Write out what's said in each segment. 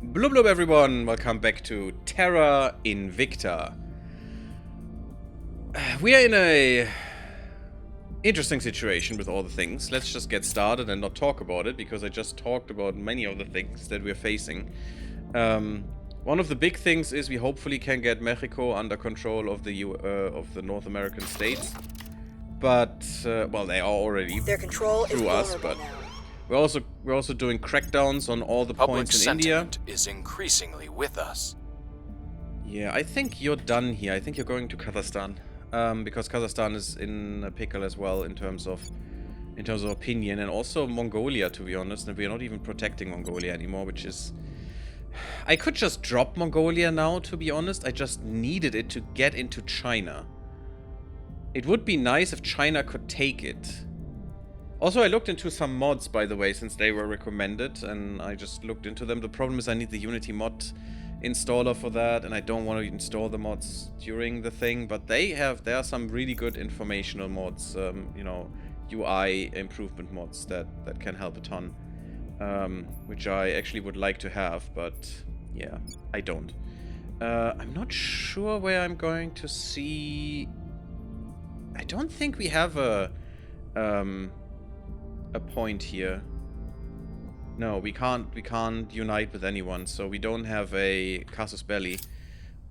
Blub blub everyone, welcome back to Terra Invicta. We are in a interesting situation with all the things. Let's just get started and not talk about it, because I just talked about many of the things that we're facing. One of the big things is we hopefully can get Mexico under control of the North American states. But well, they are already Their control through us, but now. we're also doing crackdowns on all the points in India. Public sentiment is increasingly with us. Yeah, I think you're done here. I think you're going to Kazakhstan, because Kazakhstan is in a pickle as well in terms of opinion, and also Mongolia, to be honest. And we're not even protecting Mongolia anymore, which is. I could just drop Mongolia now, to be honest. I just needed it to get into China. It would be nice if China could take it. Also, I looked into some mods, by the way, since they were recommended, and I just looked into them. The problem is I need the Unity mod installer for that, and I don't want to install the mods during the thing, but there are some really good informational mods, you know, UI improvement mods that can help a ton, which I actually would like to have, but yeah, I don't. I'm not sure where I'm going to see. I don't think we have a point here. No, we can't unite with anyone, so we don't have a casus belli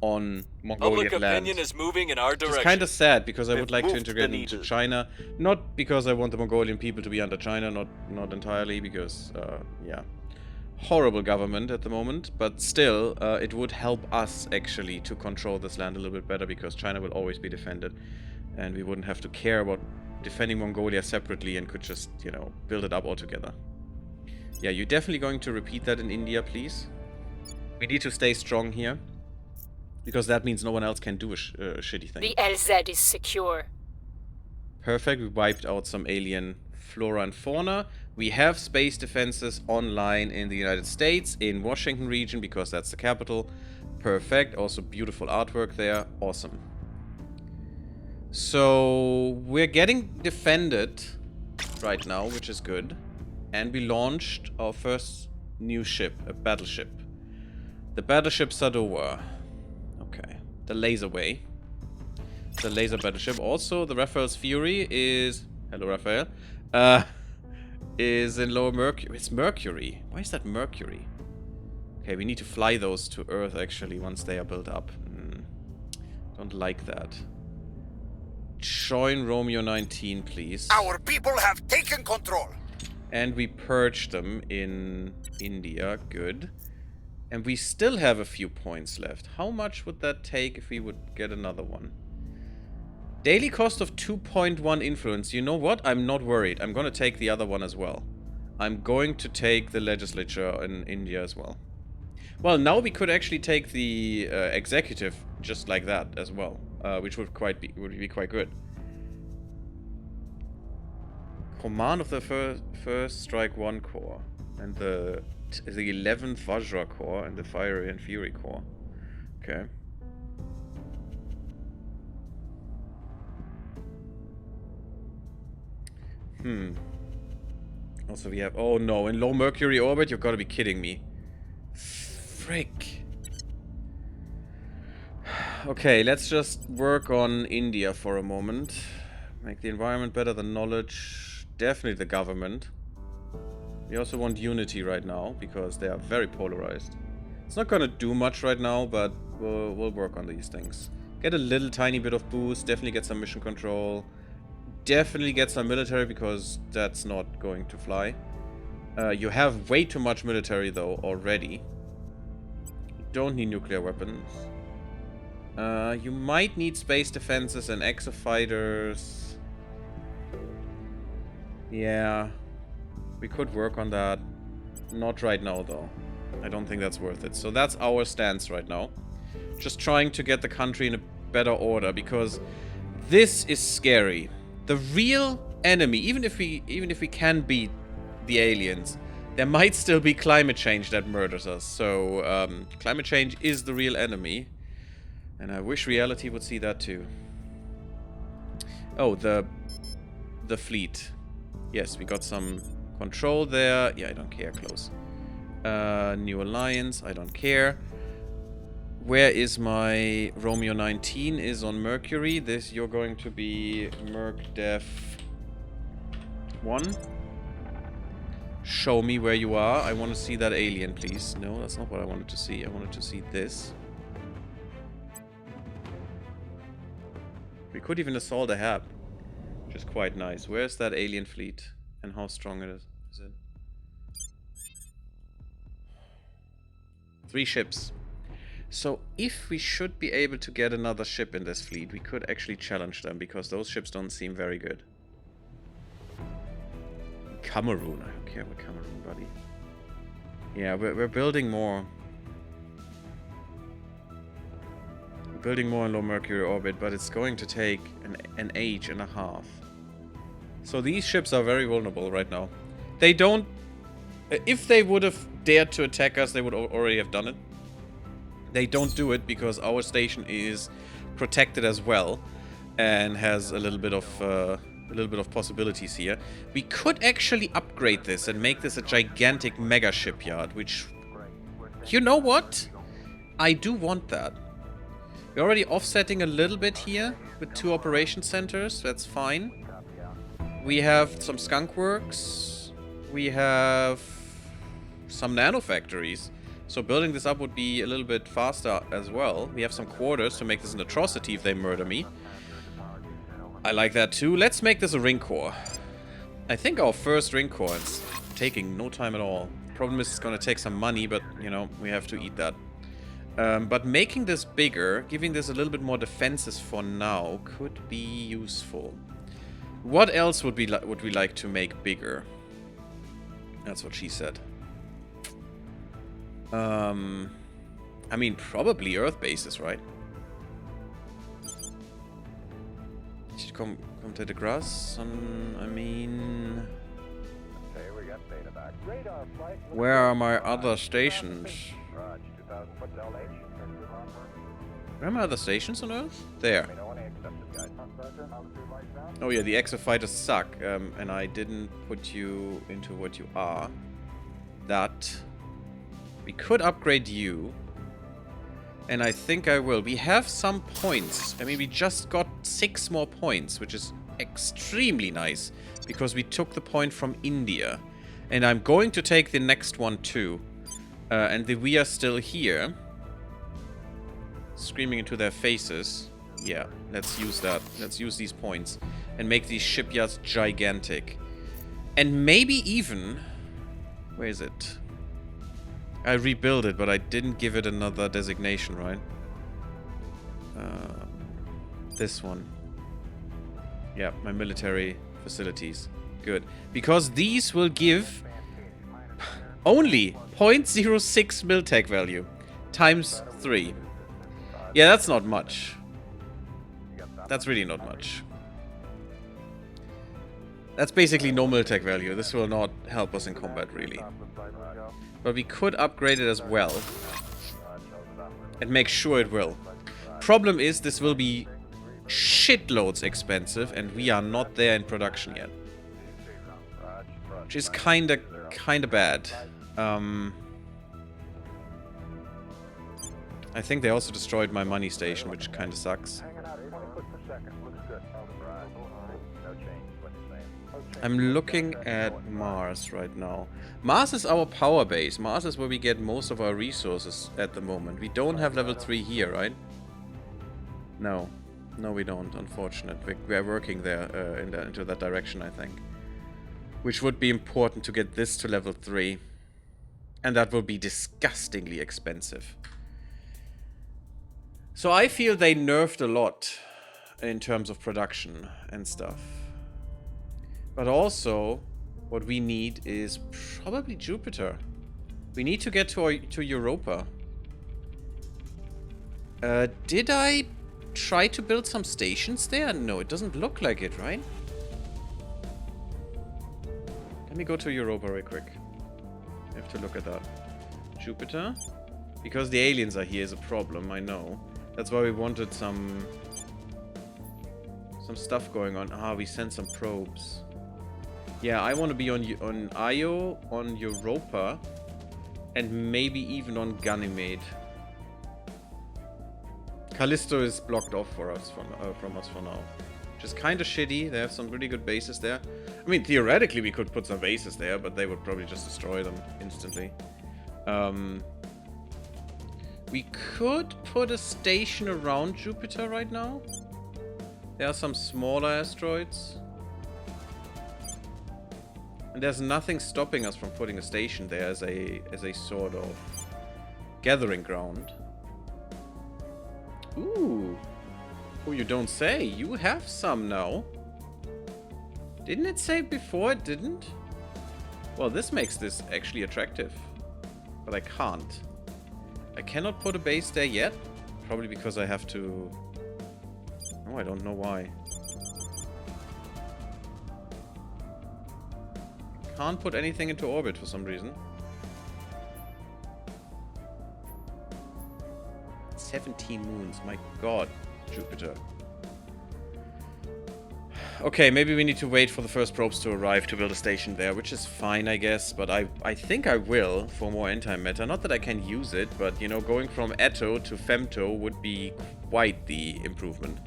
on Mongolian Public land. opinion is moving in our direction. It's kind of sad, because I would They've like to moved integrate the into needle. China. Not because I want the Mongolian people to be under China, not entirely, because, yeah, horrible government at the moment, but still, it would help us, actually, to control this land a little bit better, because China will always be defended, and we wouldn't have to care about defending Mongolia separately and could just, you know, build it up all together. Yeah, you're definitely going to repeat that in India, please. We need to stay strong here, because that means no one else can do a shitty thing. The LZ is secure. Perfect, we wiped out some alien flora and fauna. We have space defenses online in the United States, in Washington region, because that's the capital. Perfect, also beautiful artwork there, awesome. So, we're getting defended right now, which is good. And we launched our first new ship, a battleship. The battleship Sadova. Okay. The Laserway. The laser battleship. Also, the Raphael's Fury is... Hello, Raphael. Is in lower Mercury. It's Mercury. Why is that Mercury? Okay, we need to fly those to Earth, actually, once they are built up. Don't like that. Join Romeo 19, please. Our people have taken control. And we purged them in India. Good. And we still have a few points left. How much would that take if we would get another one? Daily cost of 2.1 influence. You know what? I'm not worried. I'm going to take the other one as well. I'm going to take the legislature in India as well. Well, now we could actually take the executive just like that as well. Which would be quite good. Command of the first Strike 1 Corps and the 11th Vajra Corps and the Fiery and Fury Corps. Okay. Also we have... Oh no, in low Mercury orbit? You've got to be kidding me. Frick. Okay, let's just work on India for a moment. Make the environment better, the knowledge, definitely the government. We also want unity right now, because they are very polarized. It's not gonna do much right now, but we'll work on these things. Get a little tiny bit of boost, definitely get some mission control. Definitely get some military, because that's not going to fly. You have way too much military, though, already. You don't need nuclear weapons. You might need space defenses and exofighters. Yeah. We could work on that. Not right now, though. I don't think that's worth it. So that's our stance right now. Just trying to get the country in a better order, because this is scary. The real enemy, even if we can beat the aliens, there might still be climate change that murders us. So, climate change is the real enemy. And I wish reality would see that too. Oh, the fleet. Yes, we got some control there. Yeah, I don't care. Close. New Alliance, I don't care. Where is my Romeo 19? Is on Mercury. This, you're going to be Merc-Def 1. Show me where you are. I want to see that alien, please. No, that's not what I wanted to see. I wanted to see this. We could even assault a hab, which is quite nice. Where's that alien fleet? And how strong it is? Is it? 3 ships. So if we should be able to get another ship in this fleet, we could actually challenge them, because those ships don't seem very good. Cameroon. I don't care about Cameroon, buddy. Yeah, we're building more. We're building more in low Mercury orbit, but it's going to take an age and a half. So these ships are very vulnerable right now. They don't... If they would have dared to attack us, they would already have done it. They don't do it because our station is protected as well and has a little bit of possibilities here. We could actually upgrade this and make this a gigantic mega shipyard, which, you know what? I do want that. We're already offsetting a little bit here with 2 operation centers. That's fine. We have some skunk works. We have some nano factories. So building this up would be a little bit faster as well. We have some quarters to make this an atrocity if they murder me. I like that too. Let's make this a ring core. I think our first ring core is taking no time at all. Problem is it's going to take some money, but, you know, we have to eat that. But making this bigger, giving this a little bit more defenses for now, could be useful. What else would we like to make bigger? That's what she said. I mean, probably Earth bases, right? Should come to the grass. I mean, where are my other stations? Where are my other stations on Earth? There. Oh yeah, the exofighters suck, and I didn't put you into what you are. That. We could upgrade you. And I think I will. We have some points. I mean, we just got 6 more points, which is extremely nice. Because we took the point from India. And I'm going to take the next one too. And we are still here. Screaming into their faces. Yeah, let's use that. Let's use these points. And make these shipyards gigantic. And maybe even... Where is it? I rebuilt it, but I didn't give it another designation, right? This one. Yeah, my military facilities. Good. Because these will give only 0.06 miltech value. Times 3. Yeah, that's not much. That's really not much. That's basically no miltech value. This will not help us in combat, really. But we could upgrade it as well. And make sure it will. Problem is, this will be shitloads expensive, and we are not there in production yet. Which is kinda bad. I think they also destroyed my money station, which kinda sucks. I'm looking at Mars right now. Mars is our power base. Mars is where we get most of our resources at the moment. We don't have level 3 here, right? No. No, we don't, unfortunately. We're working there into that direction, I think. Which would be important to get this to level 3. And that will be disgustingly expensive. So I feel they nerfed a lot in terms of production and stuff. But also, what we need is probably Jupiter. We need to get to Europa. Did I try to build some stations there? No, it doesn't look like it, right? Let me go to Europa real quick. I have to look at that. Jupiter? Because the aliens are here is a problem, I know. That's why we wanted some stuff going on. Ah, we sent some probes. Yeah, I want to be on Io, on Europa, And maybe even on Ganymede. Callisto is blocked off for us from us for now. Which is kind of shitty. They have some really good bases there. I mean, theoretically we could put some bases there, but they would probably just destroy them instantly. We could put a station around Jupiter right now. There are some smaller asteroids. And there's nothing stopping us from putting a station there as a sort of gathering ground. Ooh. Oh, you don't say. You have some now. Didn't it say before it didn't? Well, this makes this actually attractive. But I can't. I cannot put a base there yet. Probably because I have to... Oh, I don't know why. Can't put anything into orbit for some reason. 17 moons, my god, Jupiter. Okay, maybe we need to wait for the first probes to arrive to build a station there, which is fine, I guess, but I think I will for more end-time meta. Not that I can use it, but, you know, going from Atto to Femto would be quite the improvement.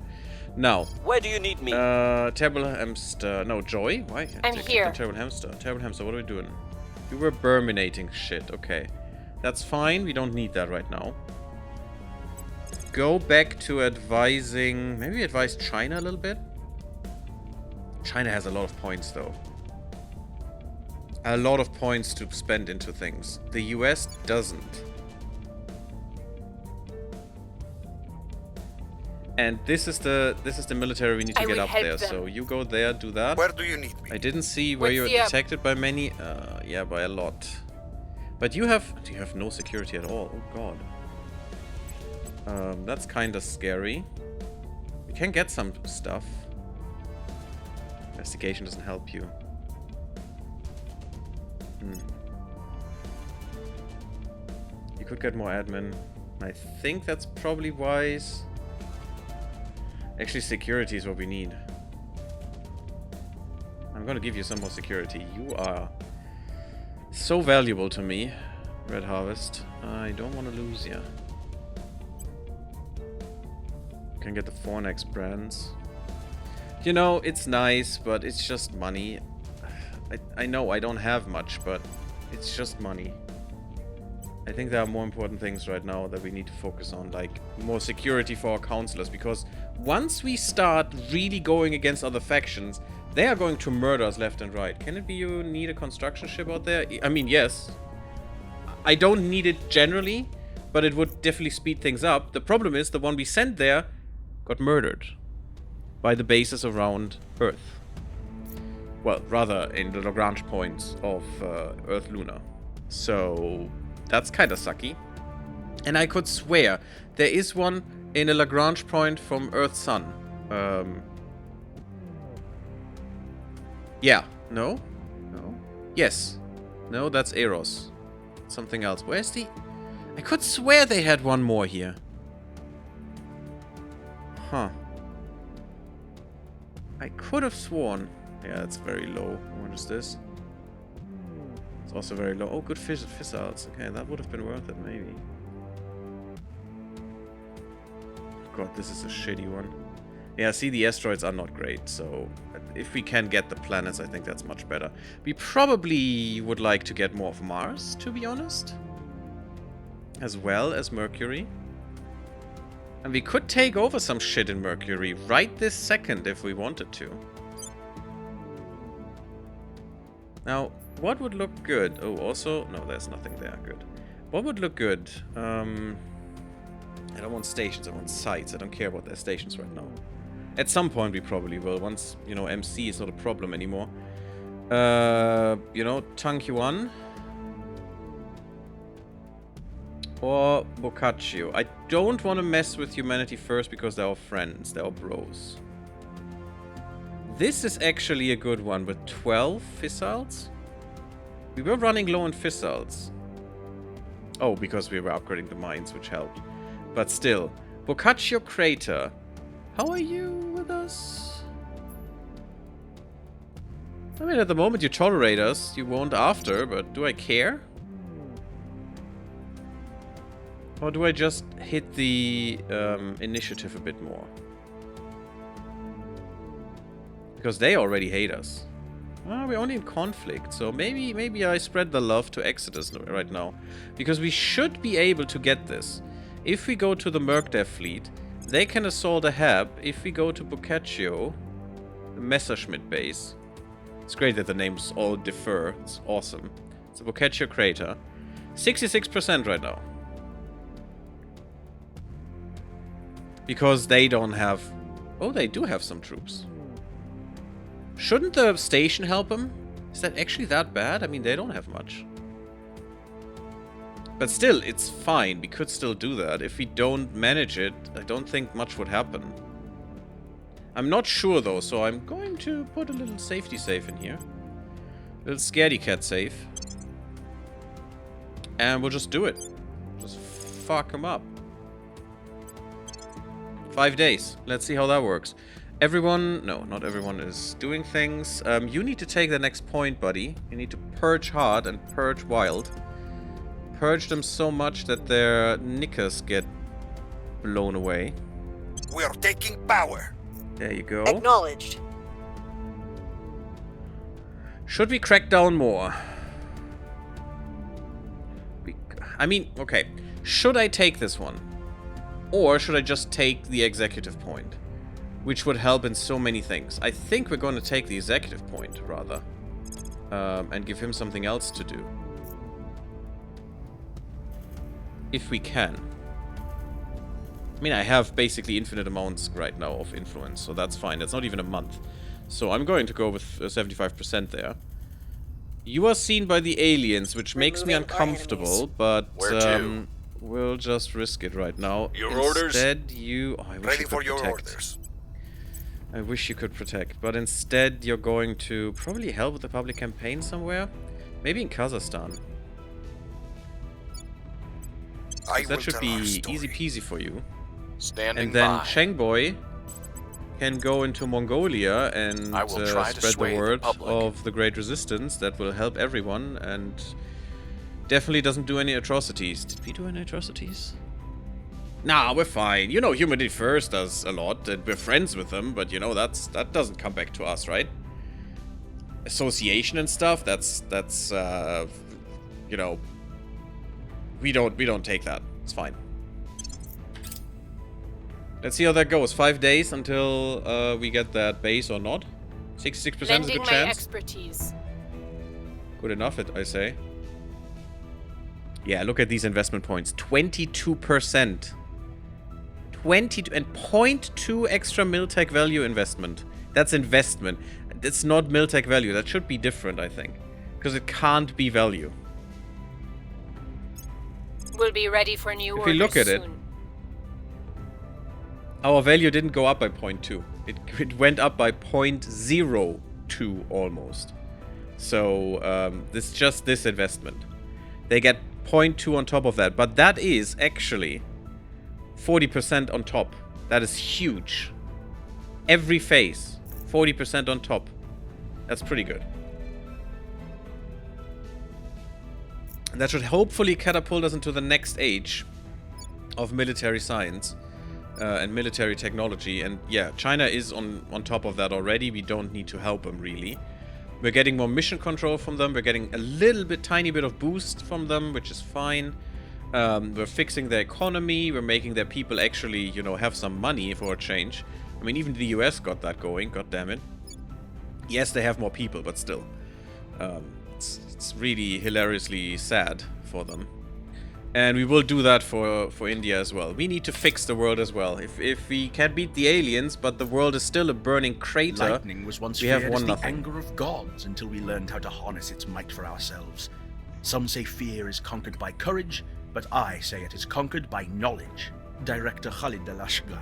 Now, Where do you need me? Terrible Hamster. No, Joy? Why? I'm here. Terrible Hamster. Terrible Hamster, what are we doing? You were burminating shit. Okay. That's fine. We don't need that right now. Go back to advising... Maybe advise China a little bit? China has a lot of points, though. A lot of points to spend into things. The US doesn't. And this is the military we need to get up there. So you go there, do that. Where do you need me? I didn't see where you were detected by many. Yeah, by a lot. But you have no security at all. Oh god. That's kind of scary. You can get some stuff. Investigation doesn't help you. You could get more admin. I think that's probably wise. Actually, security is what we need. I'm gonna give you some more security. You are so valuable to me, Red Harvest. I don't want to lose you. Can get the Fornex brands. You know, it's nice, but it's just money. I know I don't have much, but it's just money. I think there are more important things right now that we need to focus on, like more security for our counselors, because once we start really going against other factions, they are going to murder us left and right. Can it be you need a construction ship out there? I mean, yes. I don't need it generally, but it would definitely speed things up. The problem is the one we sent there got murdered by the bases around Earth. Well, rather in the Lagrange points of Earth Luna. So that's kind of sucky. And I could swear there is one in a Lagrange point from Earth Sun. Yeah. No? No? Yes. No, that's Eros. Something else. Where's the... I could swear they had one more here. Huh. I could have sworn. Yeah, that's very low. What is this? It's also very low. Oh, good fizzles. Okay, that would have been worth it, maybe. God, this is a shitty one. Yeah, see, the asteroids are not great, so if we can get the planets, I think that's much better. We probably would like to get more of Mars, to be honest. As well as Mercury. And we could take over some shit in Mercury right this second if we wanted to. Now, what would look good? Oh, also... No, there's nothing there. Good. What would look good? I don't want stations, I want sites. I don't care about their stations right now. At some point we probably will, once, you know, MC is not a problem anymore. You know, Tankyuan. Or Boccaccio. I don't want to mess with humanity first because they're our friends, they're our bros. This is actually a good one with 12 fizzles. We were running low on fizzles. Oh, because we were upgrading the mines, which helped. But still. Boccaccio Crater. How are you with us? I mean, at the moment you tolerate us. You won't after, but do I care? Or do I just hit the initiative a bit more? Because they already hate us. Well, we're only in conflict, so maybe I spread the love to Exodus right now. Because we should be able to get this. If we go to the Merkdev fleet, they can assault a Heb. If we go to Boccaccio, the Messerschmitt base. It's great that the names all differ. It's awesome. It's a Boccaccio crater. 66% right now. Because they don't have... Oh, they do have some troops. Shouldn't the station help them? Is that actually that bad? I mean, they don't have much. But still, it's fine. We could still do that. If we don't manage it, I don't think much would happen. I'm not sure, though, so I'm going to put a little safety save in here. A little scaredy cat save. And we'll just do it. Just fuck them up. 5 days. Let's see how that works. Everyone... No, not everyone is doing things. You need to take the next point, buddy. You need to purge hard and purge wild. Purge them so much that their knickers get blown away. We're taking power. There you go. Acknowledged. Should we crack down more? I mean, okay. Should I take this one? Or should I just take the executive point? Which would help in so many things. I think we're going to take the executive point, rather. And give him something else to do. If we can. I mean, I have basically infinite amounts right now of influence, so that's fine. That's not even a month. So I'm going to go with 75% there. You are seen by the aliens, which makes me uncomfortable, but we'll just risk it right now. Your orders? Instead, you... Oh, I wish Ready you could for your protect. orders. I wish you could protect, but instead you're going to probably help with the public campaign somewhere. Maybe in Kazakhstan. That should be easy peasy for you. Standing And then by. Chengboy can go into Mongolia and I will try to spread sway the the word public. of the Great Resistance. That will help everyone and definitely doesn't do any atrocities. Did we do any atrocities? Nah, we're fine. You know, Humanity First does a lot, and we're friends with them, but you know, that doesn't come back to us, right? Association and stuff, that's you know, we don't take that. It's fine. Let's see how that goes. 5 days until we get that base or not. 66% is a Lending good my chance. expertise. Good enough, I say. Yeah, look at these investment points. 22%. 22 and 0.2 extra Miltech value investment. That's investment. It's not Miltech value. That should be different, I think. Because it can't be value. We'll be ready for new If we orders look at it, soon. our value didn't go up by 0.2. It went up by 0.02 almost. So, this just this investment. They get 0.2 on top of that. But that is actually 40% on top. That is huge. Every phase, 40% on top. That's pretty good. And that should hopefully catapult us into the next age of military science and military technology. And yeah, China is on top of that already. We don't need to help them, really. We're getting more mission control from them. We're getting a little bit, tiny bit of boost from them, which is fine. We're fixing their economy. We're making their people actually, you know, have some money for a change. I mean, even the US got that going, god damn it. Yes, they have more people, but still. It's really hilariously sad for them. And we will do that for India as well. We need to fix the world as well. If we can beat the aliens, but the world is still a burning crater, Lightning was once we have feared won as the nothing. anger of gods until we learned how to harness its might for ourselves. Some say fear is conquered by courage, but I say it is conquered by knowledge. Director Khalid Al-Ashgar,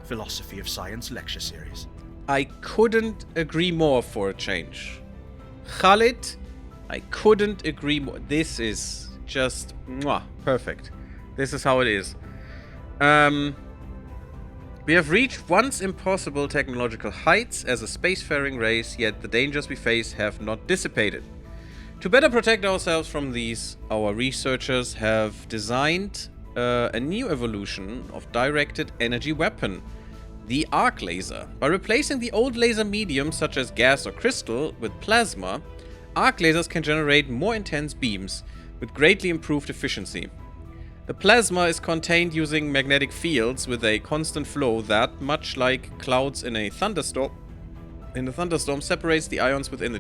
Philosophy of Science Lecture Series. I couldn't agree more for a change. Khalid, I couldn't agree more. This is just mwah, perfect. This is how it is. We have reached once impossible technological heights as a spacefaring race, yet the dangers we face have not dissipated. To better protect ourselves from these, our researchers have designed a new evolution of directed energy weapon, the arc laser. By replacing the old laser mediums such as gas or crystal with plasma, arc lasers can generate more intense beams with greatly improved efficiency. The plasma is contained using magnetic fields with a constant flow that, much like clouds in a thunderstorm, separates the ions within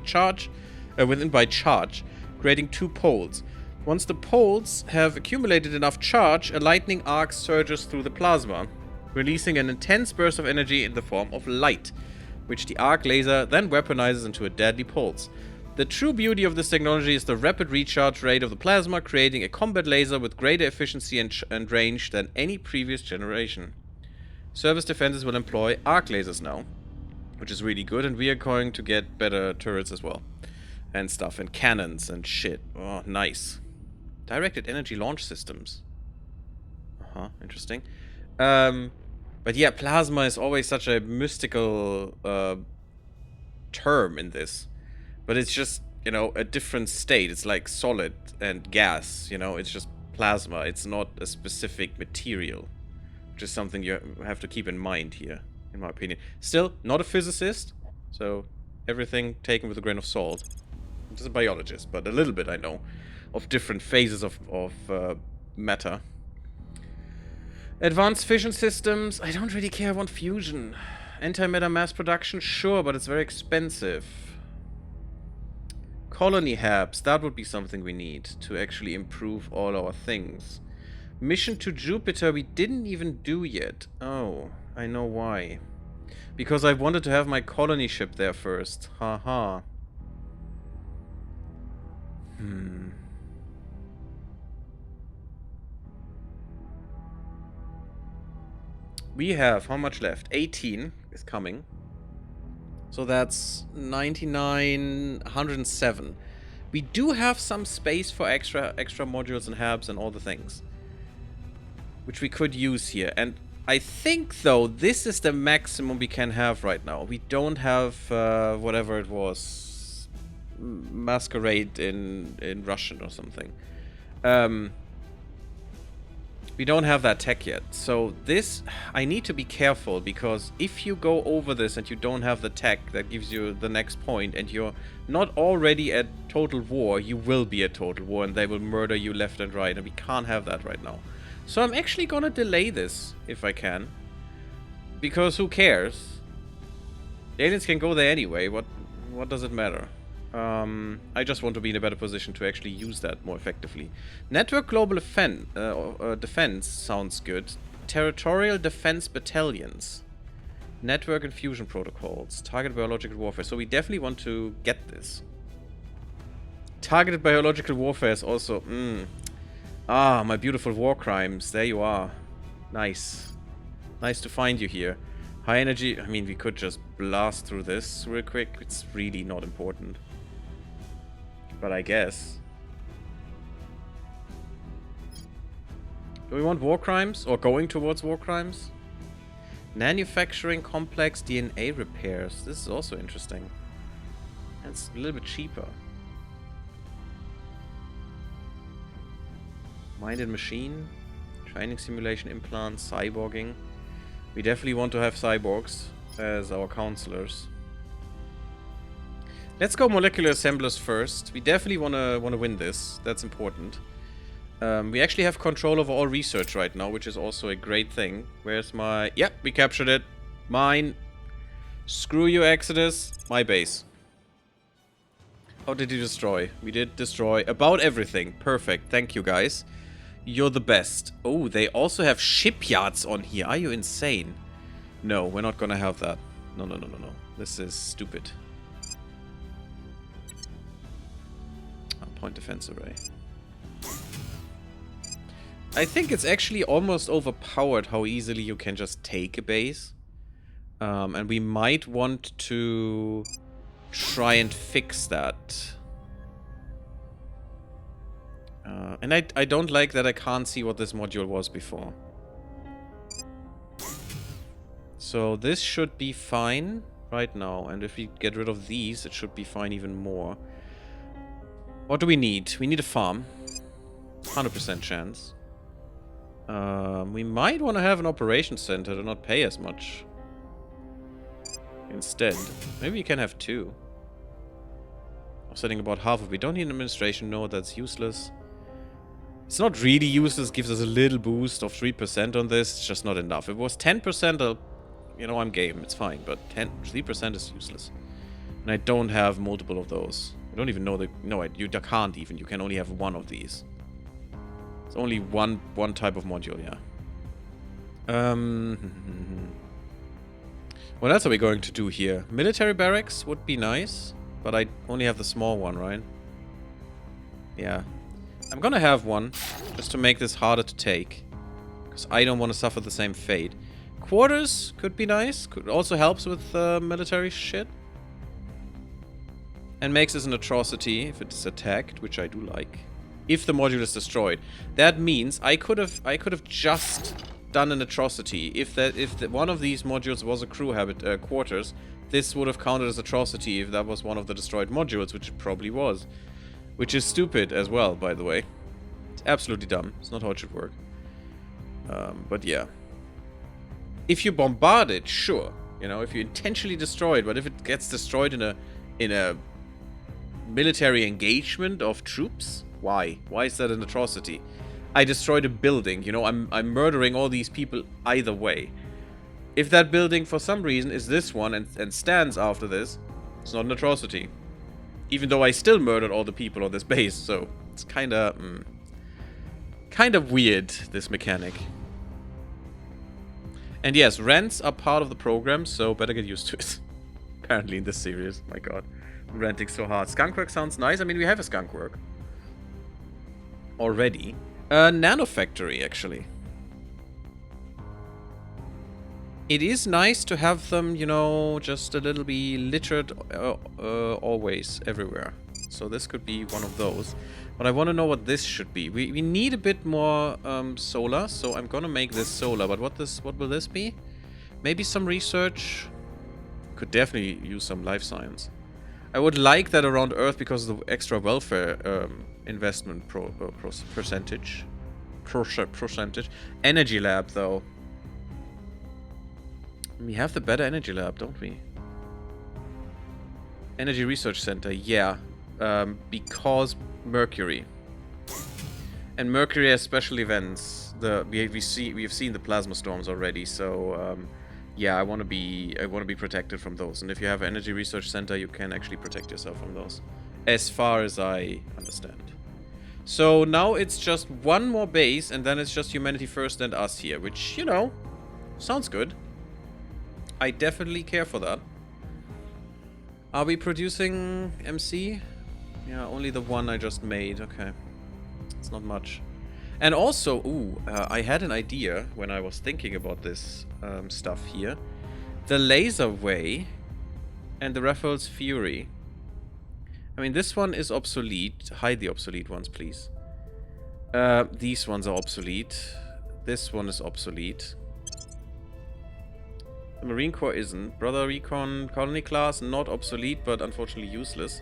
by charge, creating two poles. Once the poles have accumulated enough charge, a lightning arc surges through the plasma, releasing an intense burst of energy in the form of light, which the arc laser then weaponizes into a deadly pulse. The true beauty of this technology is the rapid recharge rate of the plasma, creating a combat laser with greater efficiency and range than any previous generation. Service defenses will employ arc lasers now, which is really good, and we are going to get better turrets as well. And stuff, and cannons and shit. Oh, nice. Directed energy launch systems. Interesting. But yeah, plasma is always such a mystical term in this. But it's just, you know, a different state. It's like solid and gas, you know, it's just plasma. It's not a specific material. Which is something you have to keep in mind here, in my opinion. Still, not a physicist, so everything taken with a grain of salt. I'm just a biologist, but a little bit I know of different phases of matter. Advanced fission systems. I don't really care. I want fusion. Antimatter mass production, sure, but it's very expensive. Colony hubs. That would be something we need to actually improve all our things. Mission to Jupiter we didn't even do yet. Oh, I know why. Because I wanted to have my colony ship there first. Haha. We have how much left? 18 is coming. So that's 99, 107. We do have some space for extra modules and hubs and all the things, which we could use here. And I think, though, this is the maximum we can have right now. We don't have whatever it was, Masquerade in Russian or something. We don't have that tech yet. So this, I need to be careful, because if you go over this and you don't have the tech that gives you the next point, and you're not already at total war, you will be at total war and they will murder you left and right, and we can't have that right now. So I'm actually gonna delay this if I can, because who cares? The aliens can go there anyway. What does it matter? I just want to be in a better position to actually use that more effectively. Network Global Defense sounds good. Territorial Defense Battalions. Network and Fusion Protocols. Targeted Biological Warfare. So we definitely want to get this. Targeted Biological Warfare is also... Ah, my beautiful war crimes. There you are. Nice. Nice to find you here. High energy... I mean, we could just blast through this real quick. It's really not important. But I guess. Do we want war crimes? Or going towards war crimes? Manufacturing complex DNA repairs. This is also interesting. It's a little bit cheaper. Mind and machine. Training simulation implants. Cyborging. We definitely want to have cyborgs as our counselors. Let's go molecular assemblers first. We definitely want to win this. That's important. We actually have control over all research right now, which is also a great thing. Where's my... Yep, we captured it. Mine. Screw you, Exodus. My base. How did you destroy? We did destroy about everything. Perfect. Thank you, guys. You're the best. Oh, they also have shipyards on here. Are you insane? No, we're not gonna have that. No. This is stupid. Point defense array. I think it's actually almost overpowered how easily you can just take a base. And we might want to try and fix that. And I don't like that I can't see what this module was before. So this should be fine right now. And if we get rid of these, it should be fine even more. What do we need? We need a farm. 100% chance. We might want to have an operations center to not pay as much. Instead. Maybe you can have 2. Offsetting about half of it. We don't need an administration. No, that's useless. It's not really useless. Gives us a little boost of 3% on this. It's just not enough. If it was 10%, you know, I'm game. It's fine. But 3% is useless. And I don't have multiple of those. I don't even know that. No, you can't even. You can only have 1 of these. It's only one type of module, yeah. What else are we going to do here? Military barracks would be nice, but I only have the small one, right? Yeah. I'm gonna have one, just to make this harder to take. Because I don't want to suffer the same fate. Quarters could be nice. Could also helps with military shit. And makes this an atrocity if it's attacked, which I do like. If the module is destroyed. That means I could have just done an atrocity. If one of these modules was a crew quarters, this would have counted as atrocity if that was one of the destroyed modules, which it probably was. Which is stupid as well, by the way. It's absolutely dumb. It's not how it should work. But yeah. If you bombard it, sure. You know, if you intentionally destroy it, but if it gets destroyed in a military engagement of troops, why? Why is that an atrocity? I destroyed a building, you know, I'm murdering all these people either way. If that building for some reason is this one and stands after this, it's not an atrocity. Even though I still murdered all the people on this base, so it's kind of weird, this mechanic. And yes, rents are part of the program, so better get used to it. Apparently in this series, my god. I'm ranting so hard. Skunkwork sounds nice. I mean, we have a skunkwork already. Nanofactory, actually. It is nice to have them, you know, just a little bit littered always, everywhere. So this could be one of those. But I want to know what this should be. We need a bit more solar, so I'm gonna make this solar. But what will this be? Maybe some research. Could definitely use some life science. I would like that around Earth because of the extra welfare investment percentage. Energy lab, though. We have the better energy lab, don't we? Energy research center, yeah. Because Mercury. And Mercury has special events. We have seen the plasma storms already, so yeah, I want to be protected from those. And if you have an energy research center, you can actually protect yourself from those, as far as I understand. So now it's just one more base, and then it's just humanity first and us here, which, you know, sounds good. I definitely care for that. Are we producing MC? Yeah, only the one I just made. Okay. It's not much. And also, I had an idea when I was thinking about this stuff here. The laser way and the Raphael's Fury. I mean, this one is obsolete. Hide the obsolete ones, please. These ones are obsolete. This one is obsolete. The Marine Corps isn't. Brother Recon Colony class, not obsolete, but unfortunately useless.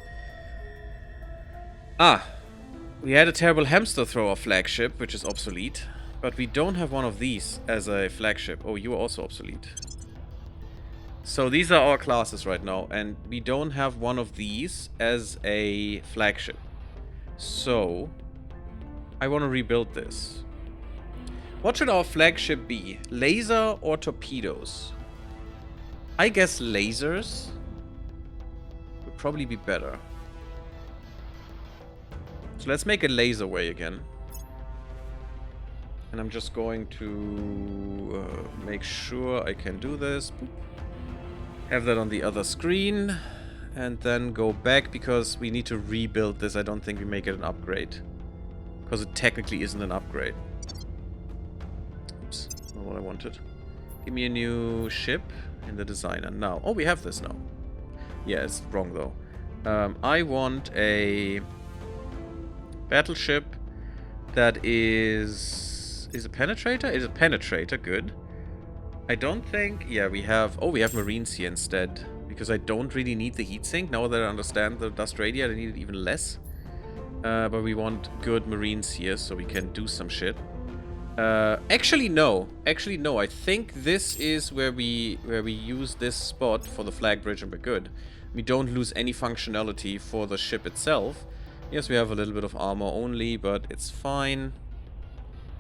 Ah, we had a terrible hamster thrower flagship, which is obsolete. But we don't have one of these as a flagship. Oh, you are also obsolete. So these are our classes right now, and we don't have one of these as a flagship. So, I want to rebuild this. What should our flagship be? Laser or torpedoes? I guess lasers would probably be better. So let's make a laser way again. And I'm just going to make sure I can do this. Boop. Have that on the other screen. And then go back because we need to rebuild this. I don't think we make it an upgrade. Because it technically isn't an upgrade. Oops, not what I wanted. Give me a new ship in the designer now. Oh, we have this now. Yeah, it's wrong though. I want a battleship that is a penetrator? Is a penetrator, good. I don't think... Yeah, we have... Oh, we have Marines here instead. Because I don't really need the heatsink. Now that I understand the dust radius, I need it even less. But we want good Marines here, so we can do some shit. Actually no. Actually no. I think this is where we use this spot for the flag bridge and we're good. We don't lose any functionality for the ship itself. Yes, we have a little bit of armor only, but it's fine.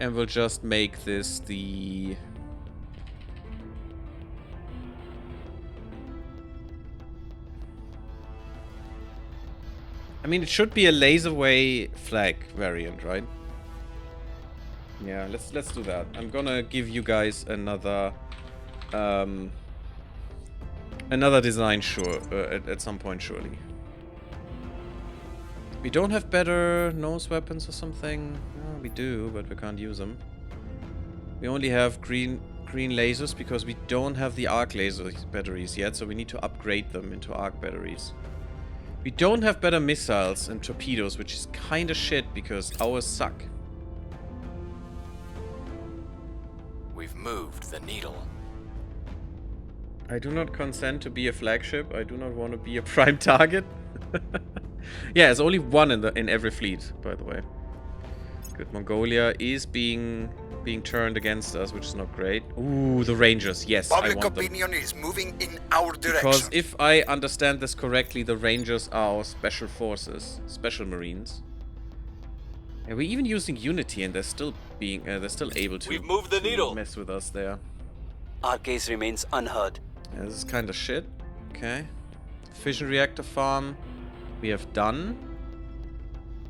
And we'll just make this the... I mean, it should be a laserway flag variant, right? Yeah, let's do that. I'm gonna give you guys another another design, sure, at some point, surely. We don't have better nose weapons or something. No, we do, but we can't use them. We only have green lasers because we don't have the arc laser batteries yet, so we need to upgrade them into arc batteries. We don't have better missiles and torpedoes, which is kind of shit because ours suck. We've moved the needle. I do not consent to be a flagship. I do not want to be a prime target. Yeah, there's only one in every fleet, by the way. Good. Mongolia is being turned against us, which is not great. Ooh, the Rangers. Yes, I Public want them. opinion is moving in our direction. Because if I understand this correctly, the Rangers are our special forces, special marines. And we're even using Unity, and they're still able to. We've moved the needle. Mess with us there. Our case remains unheard. Yeah, this is kind of shit. Okay. Fission reactor farm. We have done.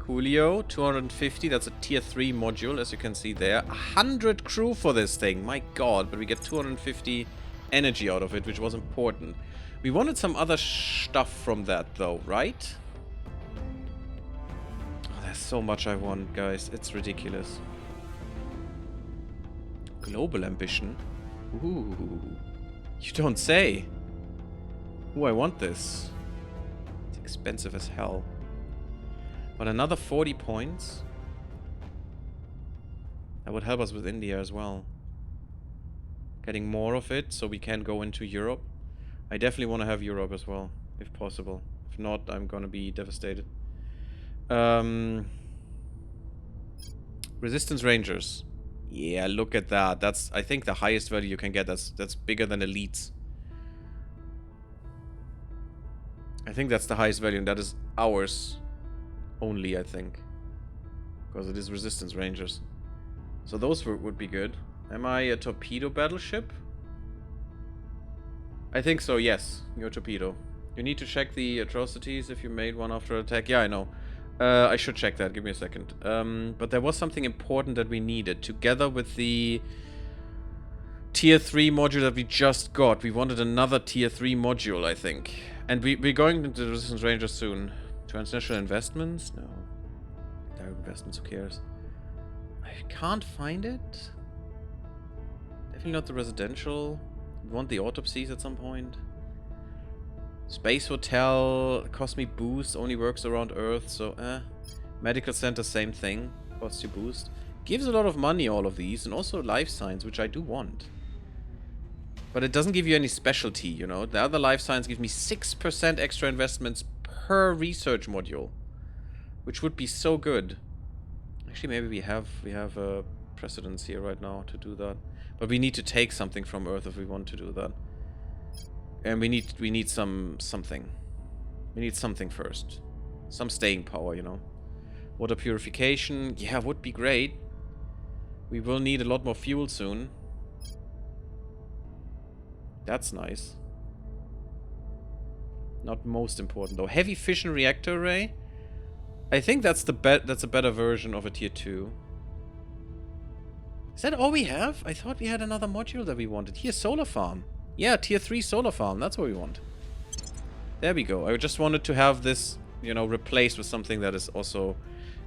Coolio, 250. That's a tier 3 module, as you can see there. 100 crew for this thing. My god, but we get 250 energy out of it, which was important. We wanted some other stuff from that, though, right? Oh, there's so much I want, guys. It's ridiculous. Global ambition. Ooh. You don't say. Ooh, I want this. It's expensive as hell. But another 40 points. That would help us with India as well. Getting more of it so we can go into Europe. I definitely want to have Europe as well, if possible. If not, I'm gonna be devastated. Resistance Rangers. Yeah, look at that. That's, I think, the highest value you can get. That's bigger than elites. I think that's the highest value, and that is ours only, I think. Because it is Resistance Rangers. So those would be good. Am I a torpedo battleship? I think so, yes. You're a torpedo. You need to check the atrocities if you made one after attack. Yeah, I know. I should check that. Give me a second. But there was something important that we needed. Together with the tier 3 module that we just got. We wanted another tier 3 module, I think. And we're going into the Resistance Rangers soon. Transnational investments? No. Direct investments, who cares? I can't find it. Definitely not the residential. We want the autopsies at some point. Space Hotel, Cosmic Boost, only works around Earth, so Medical Center, same thing. Costs you boost. Gives a lot of money, all of these, and also life science, which I do want. But it doesn't give you any specialty, you know. The other life science gives me 6% extra investments per research module, which would be so good. Actually, maybe we have a precedence here right now to do that. But we need to take something from Earth if we want to do that. And we need something. We need something first. Some staying power, you know. Water purification, yeah, would be great. We will need a lot more fuel soon. That's nice. Not most important though. Heavy fission reactor array. I think that's a better version of a tier 2. Is that all we have? I thought we had another module that we wanted. Here, solar farm. Yeah, tier 3 solar farm. That's what we want. There we go. I just wanted to have this, you know, replaced with something that is also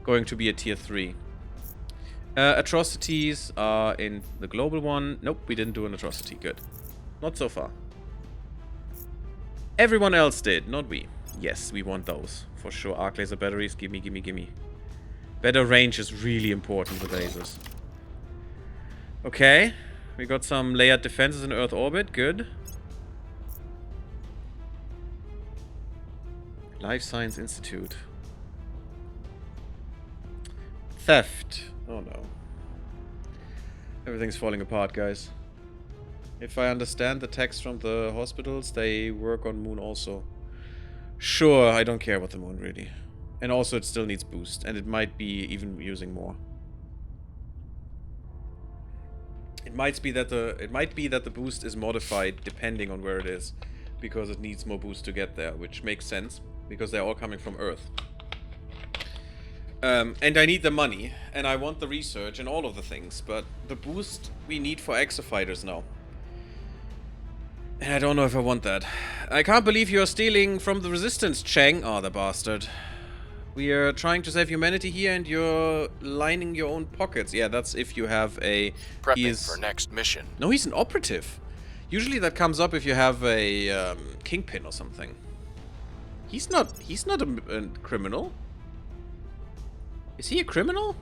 going to be a tier 3. Atrocities are in the global one. Nope, we didn't do an atrocity. Good. Not so far. Everyone else did, not we. Yes, we want those. For sure. Arc laser batteries. Gimme, gimme, gimme. Better range is really important with lasers. Okay. We got some layered defenses in Earth orbit. Good. Life Science Institute. Theft. Oh no. Everything's falling apart, guys. If I understand the text from the hospitals, they work on Moon also. Sure, I don't care about the Moon, really. And also, it still needs boost, and it might be even using more. It might be that the boost is modified depending on where it is, because it needs more boost to get there, which makes sense, because they're all coming from Earth. And I need the money, and I want the research and all of the things, but the boost we need for exofighters now. And I don't know if I want that. I can't believe you're stealing from the Resistance, Cheng. Oh, the bastard. We are trying to save humanity here, and you're lining your own pockets. Yeah, that's if you have a... Prepping for next mission. No, he's an operative. Usually that comes up if you have a kingpin or something. He's not a criminal. Is he a criminal?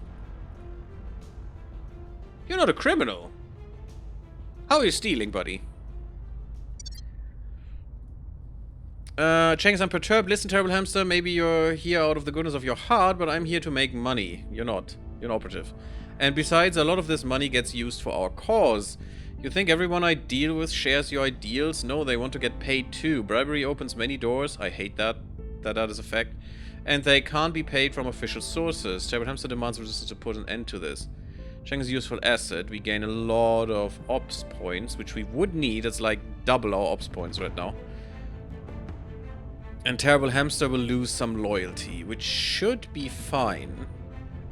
You're not a criminal. How are you stealing, buddy? Cheng, I'm perturbed. Listen, Terrible Hamster, maybe you're here out of the goodness of your heart, but I'm here to make money. You're not. You're an operative. And besides, a lot of this money gets used for our cause. You think everyone I deal with shares your ideals? No, they want to get paid too. Bribery opens many doors. I hate that is a fact. And they can't be paid from official sources. Terrible Hamster demands Resistance to put an end to this. Cheng is a useful asset. We gain a lot of ops points, which we would need. It's like double our ops points right now. And Terrible Hamster will lose some loyalty, which should be fine.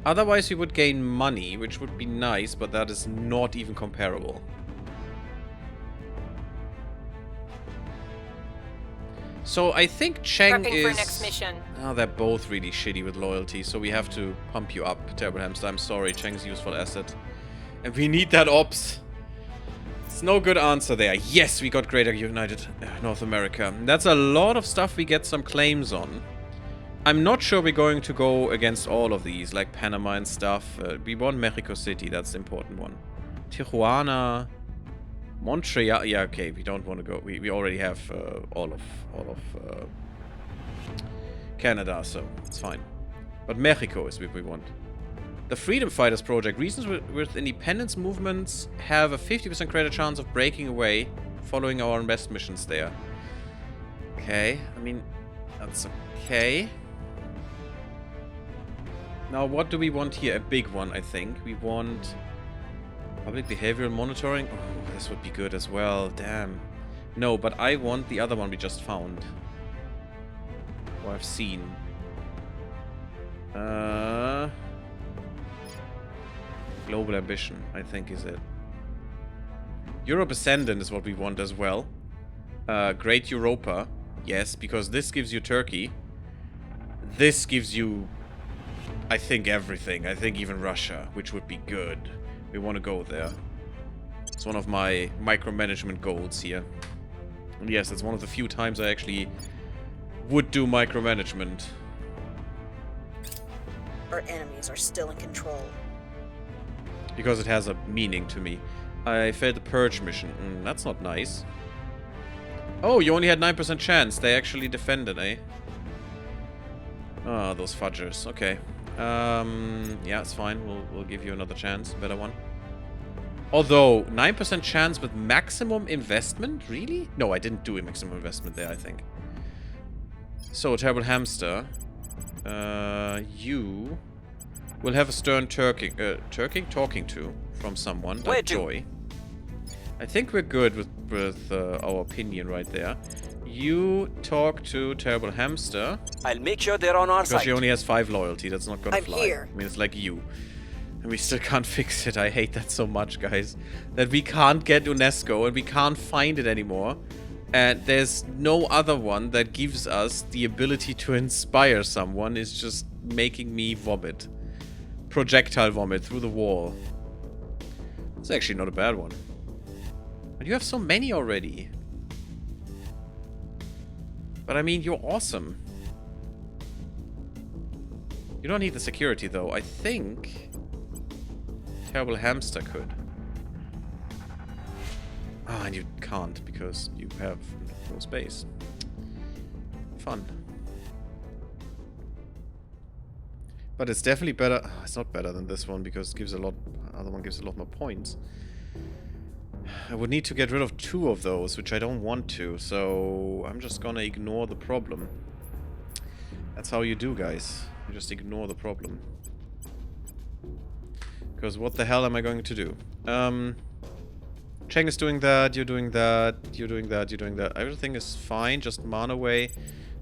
Otherwise we would gain money, which would be nice, but that is not even comparable. So I think Cheng Prepping is... for next mission. Oh, they're both really shitty with loyalty, so we have to pump you up, Terrible Hamster. I'm sorry, Cheng's a useful asset. And we need that ops. It's no good answer there. Yes, we got Greater United North America. That's a lot of stuff we get some claims on. I'm not sure we're going to go against all of these, like Panama and stuff. We want Mexico City, that's the important one. Tijuana, Montreal. Yeah, okay, we don't want to go. We already have all of Canada, so it's fine. But Mexico is what we want. The Freedom Fighters Project. Regions with independence movements have a 50% greater chance of breaking away following our invest missions there. Okay, I mean, that's okay. Now, what do we want here? A big one, I think. We want public behavioral monitoring. Oh, this would be good as well. Damn. No, but I want the other one we just found. Or I've seen. Global Ambition, I think, is it. Europe Ascendant is what we want as well. Great Europa. Yes, because this gives you Turkey. This gives you, I think, everything. I think even Russia, which would be good. We want to go there. It's one of my micromanagement goals here. And yes, it's one of the few times I actually would do micromanagement. Our enemies are still in control. Because it has a meaning to me. I failed the Purge mission. That's not nice. Oh, you only had 9% chance. They actually defended, eh? Ah, those fudgers. Okay. Yeah, it's fine. We'll give you another chance. Better one. Although, 9% chance with maximum investment? Really? No, I didn't do a maximum investment there, I think. So, Terrible Hamster. You will have a stern talking to from someone. Like Joy. I think we're good with our opinion right there. You talk to Terrible Hamster. I'll make sure they're on our side. Because she only has 5 loyalty. That's not gonna I'm fly. here. I mean, it's like you. And we still can't fix it. I hate that so much, guys. That we can't get UNESCO and we can't find it anymore. And there's no other one that gives us the ability to inspire someone. Is just making me vomit. Projectile vomit through the wall. It's actually not a bad one. But you have so many already. But I mean, you're awesome. You don't need the security, though. I think Terrible Hamster could. Ah, and you can't because you have no space. Fun. But it's definitely better. It's not better than this one because it gives a lot other one gives a lot more points. I would need to get rid of 2 of those, which I don't want to, so I'm just gonna ignore the problem. That's how you do, guys. You just ignore the problem. Because what the hell am I going to do? Cheng is doing that, you're doing that, you're doing that, you're doing that. Everything is fine, just Manaway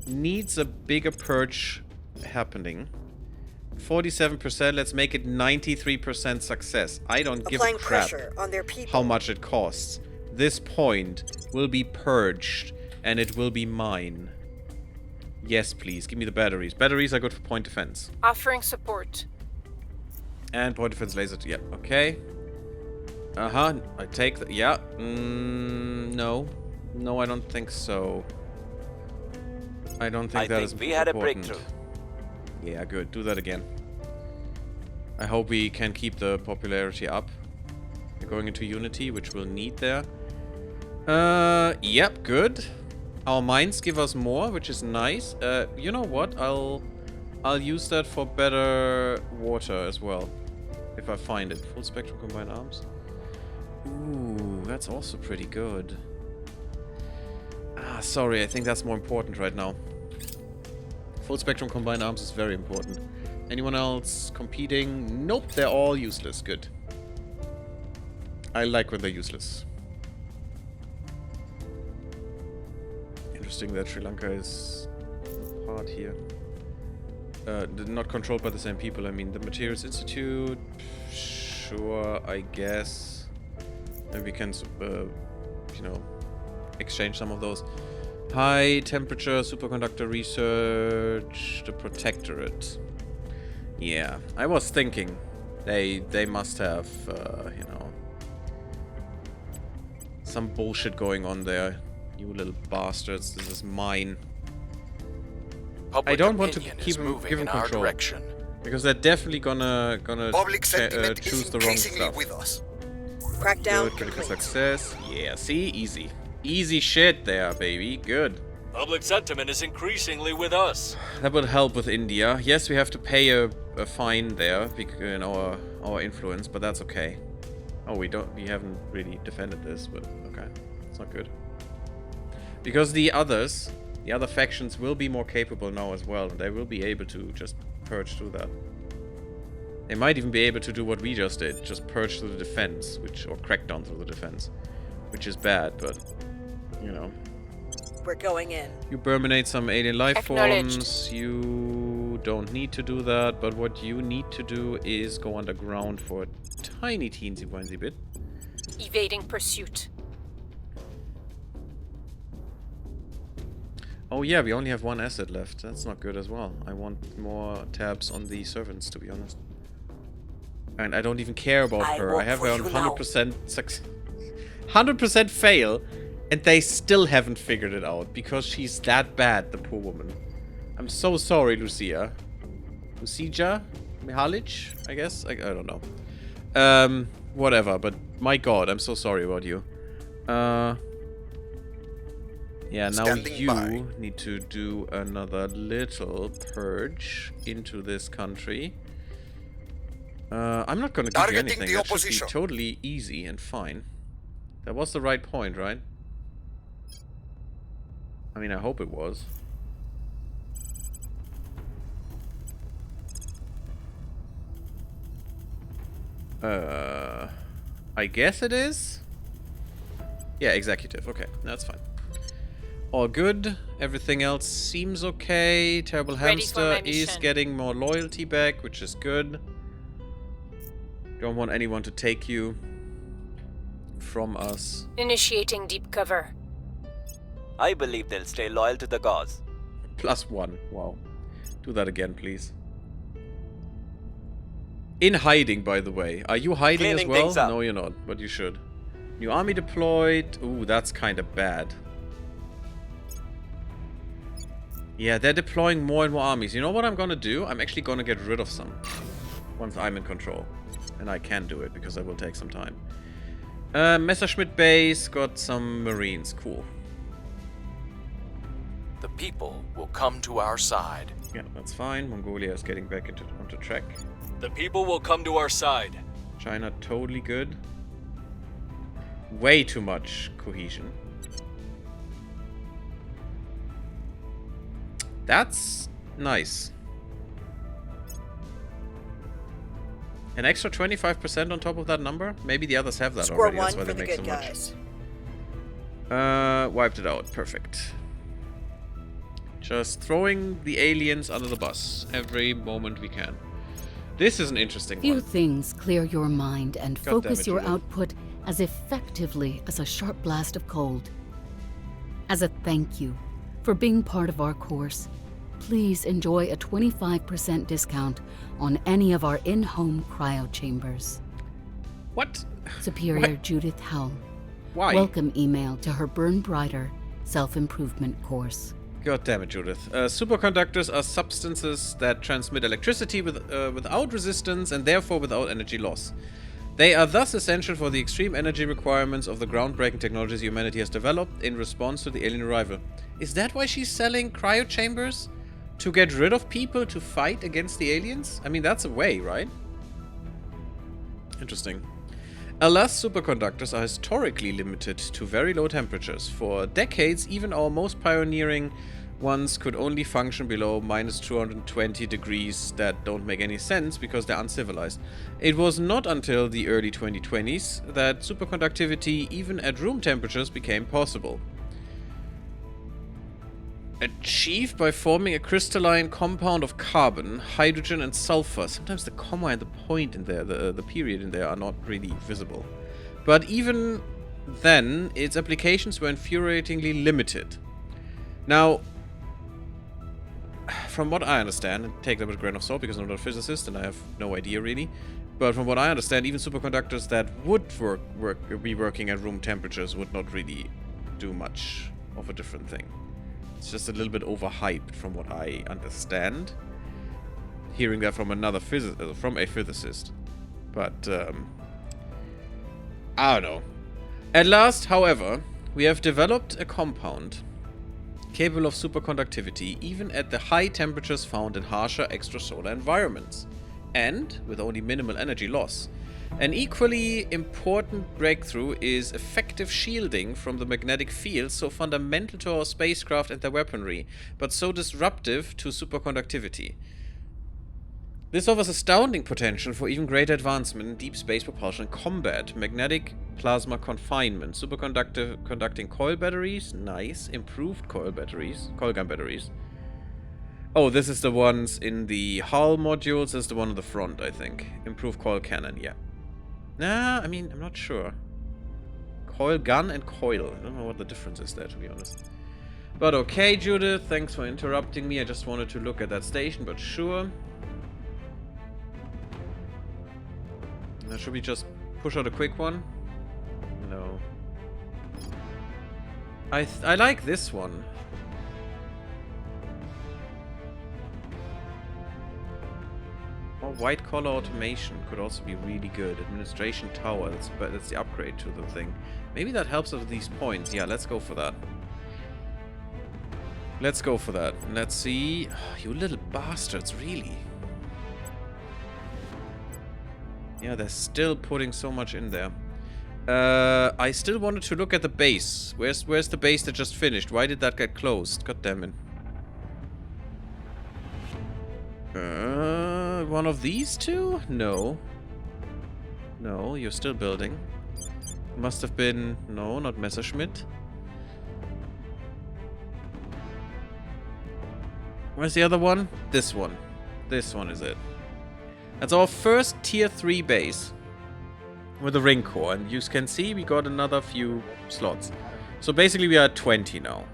needs a bigger purge happening. 47%, let's make it 93% success. I don't give a crap pressure on their people. how much it costs. This point will be purged, and it will be mine. Yes, please, give me the batteries. Batteries are good for point defense. Offering support. And point defense laser, yeah, okay. Uh-huh, I take that, yeah. No. No, I don't think so. I don't think that is important. we had a breakthrough. Yeah, good. Do that again. I hope we can keep the popularity up. We're going into Unity, which we'll need there. Yep, good. Our mines give us more, which is nice. You know what? I'll use that for better water as well. If I find it. Full spectrum combined arms. Ooh, that's also pretty good. Ah, sorry, I think that's more important right now. Full spectrum combined arms is very important. Anyone else competing? Nope, they're all useless. Good. I like when they're useless. Interesting that Sri Lanka is part here. Not controlled by the same people. I mean, the Materials Institute. Sure, I guess. Maybe we can, you know, exchange some of those. High temperature superconductor research, the Protectorate. Yeah, I was thinking they must have, you know, some bullshit going on there. You little bastards, this is mine. Public I don't want to opinion keep is him, moving give him in our control. direction. Because they're definitely gonna Public sentiment choose is the wrong increasingly stuff. with us. Crackdown Good, critical complete. success. Yeah, see? Easy. Easy shit there, baby. Good. Public sentiment is increasingly with us. That would help with India. Yes, we have to pay a fine there in our influence, but that's okay. Oh, we haven't really defended this, but okay. It's not good. Because the other factions will be more capable now as well, and they will be able to just purge through that. They might even be able to do what we just did, just purge through the defense, or crack down through the defense, which is bad, but, you know. We're going in. You terminate some alien life Acknowledged. forms, you don't need to do that, but what you need to do is go underground for a tiny teensy-weensy bit. Evading pursuit. Oh yeah, we only have 1 asset left. That's not good as well. I want more tabs on the servants, to be honest. And I don't even care about her. I have her on 100% success. 100% fail, and they still haven't figured it out because she's that bad, the poor woman. I'm so sorry, Lucia. Lucija? Mihalic? I guess? I don't know. Whatever, but my god, I'm so sorry about you. Yeah, now Standing you by. need to do another little purge into this country. I'm not gonna give you Targeting anything. the That should opposition. be totally easy and fine. That was the right point, right? I mean, I hope it was. I guess it is? Yeah, executive. Okay, that's fine. All good. Everything else seems okay. Terrible Ready for Hamster my is mission. getting more loyalty back, which is good. Don't want anyone to take you from us. Initiating deep cover. I believe they'll stay loyal to the cause. +1. Wow. Do that again, please. In hiding, by the way. Are you hiding Cleaning as well? things up. No, you're not, but you should. New army deployed. Ooh, that's kind of bad. Yeah, they're deploying more and more armies. You know what I'm gonna do? I'm actually gonna get rid of some. Once I'm in control. And I can do it, because it will take some time. Messerschmitt base got some marines. Cool. The people will come to our side. Yeah, that's fine. Mongolia is getting back onto track. The people will come to our side. China, totally good. Way too much cohesion. That's nice. An extra 25% on top of that number? Maybe the others have that Score already. one That's why for they the make so good much. guys. Wiped it out. Perfect. Just throwing the aliens under the bus every moment we can. This is an interesting Few one. things clear your mind and God damn focus it, your Judith. output as effectively as a sharp blast of cold. As a thank you for being part of our course, please enjoy a 25% discount on any of our in-home cryo chambers. What? Superior What? Judith Howell. Why? Welcome email to her Burn Brighter self-improvement course. God damn it, Judith. Superconductors are substances that transmit electricity without resistance and therefore without energy loss. They are thus essential for the extreme energy requirements of the groundbreaking technologies humanity has developed in response to the alien arrival. Is that why she's selling cryo chambers? To get rid of people to fight against the aliens? I mean, that's a way, right? Interesting. Alas, superconductors are historically limited to very low temperatures. For decades, even our most pioneering ones could only function below minus 220 degrees that don't make any sense because they're uncivilized. It was not until the early 2020s that superconductivity, even at room temperatures, became possible. Achieved by forming a crystalline compound of carbon, hydrogen, and sulfur. Sometimes the comma and the point in there, the period in there, are not really visible. But even then, its applications were infuriatingly limited. Now, from what I understand, and take that with a grain of salt because I'm not a physicist and I have no idea really, but from what I understand, even superconductors that would be working at room temperatures would not really do much of a different thing. It's just a little bit overhyped from what I understand. Hearing that from a physicist. But, I don't know. At last, however, we have developed a compound capable of superconductivity even at the high temperatures found in harsher extrasolar environments, and with only minimal energy loss. An equally important breakthrough is effective shielding from the magnetic field so fundamental to our spacecraft and their weaponry, but so disruptive to superconductivity. This offers astounding potential for even greater advancement in deep space propulsion and combat. Magnetic plasma confinement, conducting coil batteries, nice. Improved coil gun batteries. Oh, this is the ones in the hull modules. This is the one on the front, I think. Improved coil cannon, yeah. Nah, I mean, I'm not sure. Coil gun and coil. I don't know what the difference is there, to be honest. But okay, Judith, thanks for interrupting me. I just wanted to look at that station, but sure. Now, should we just push out a quick one? No. I like this one. Or white collar automation could also be really good. Administration tower, that's the upgrade to the thing. Maybe that helps us with these points. Yeah, let's go for that. Let's go for that. Let's see. Oh, you little bastards, really. Yeah, they're still putting so much in there. I still wanted to look at the base. Where's the base that just finished? Why did that get closed? God damn it. One of these two? No. No, you're still building. Must have been... No, not Messerschmitt. Where's the other one? This one. This one is it. That's our first tier 3 base. With a ring core. And you can see we got another few slots. So basically we are at 20 now.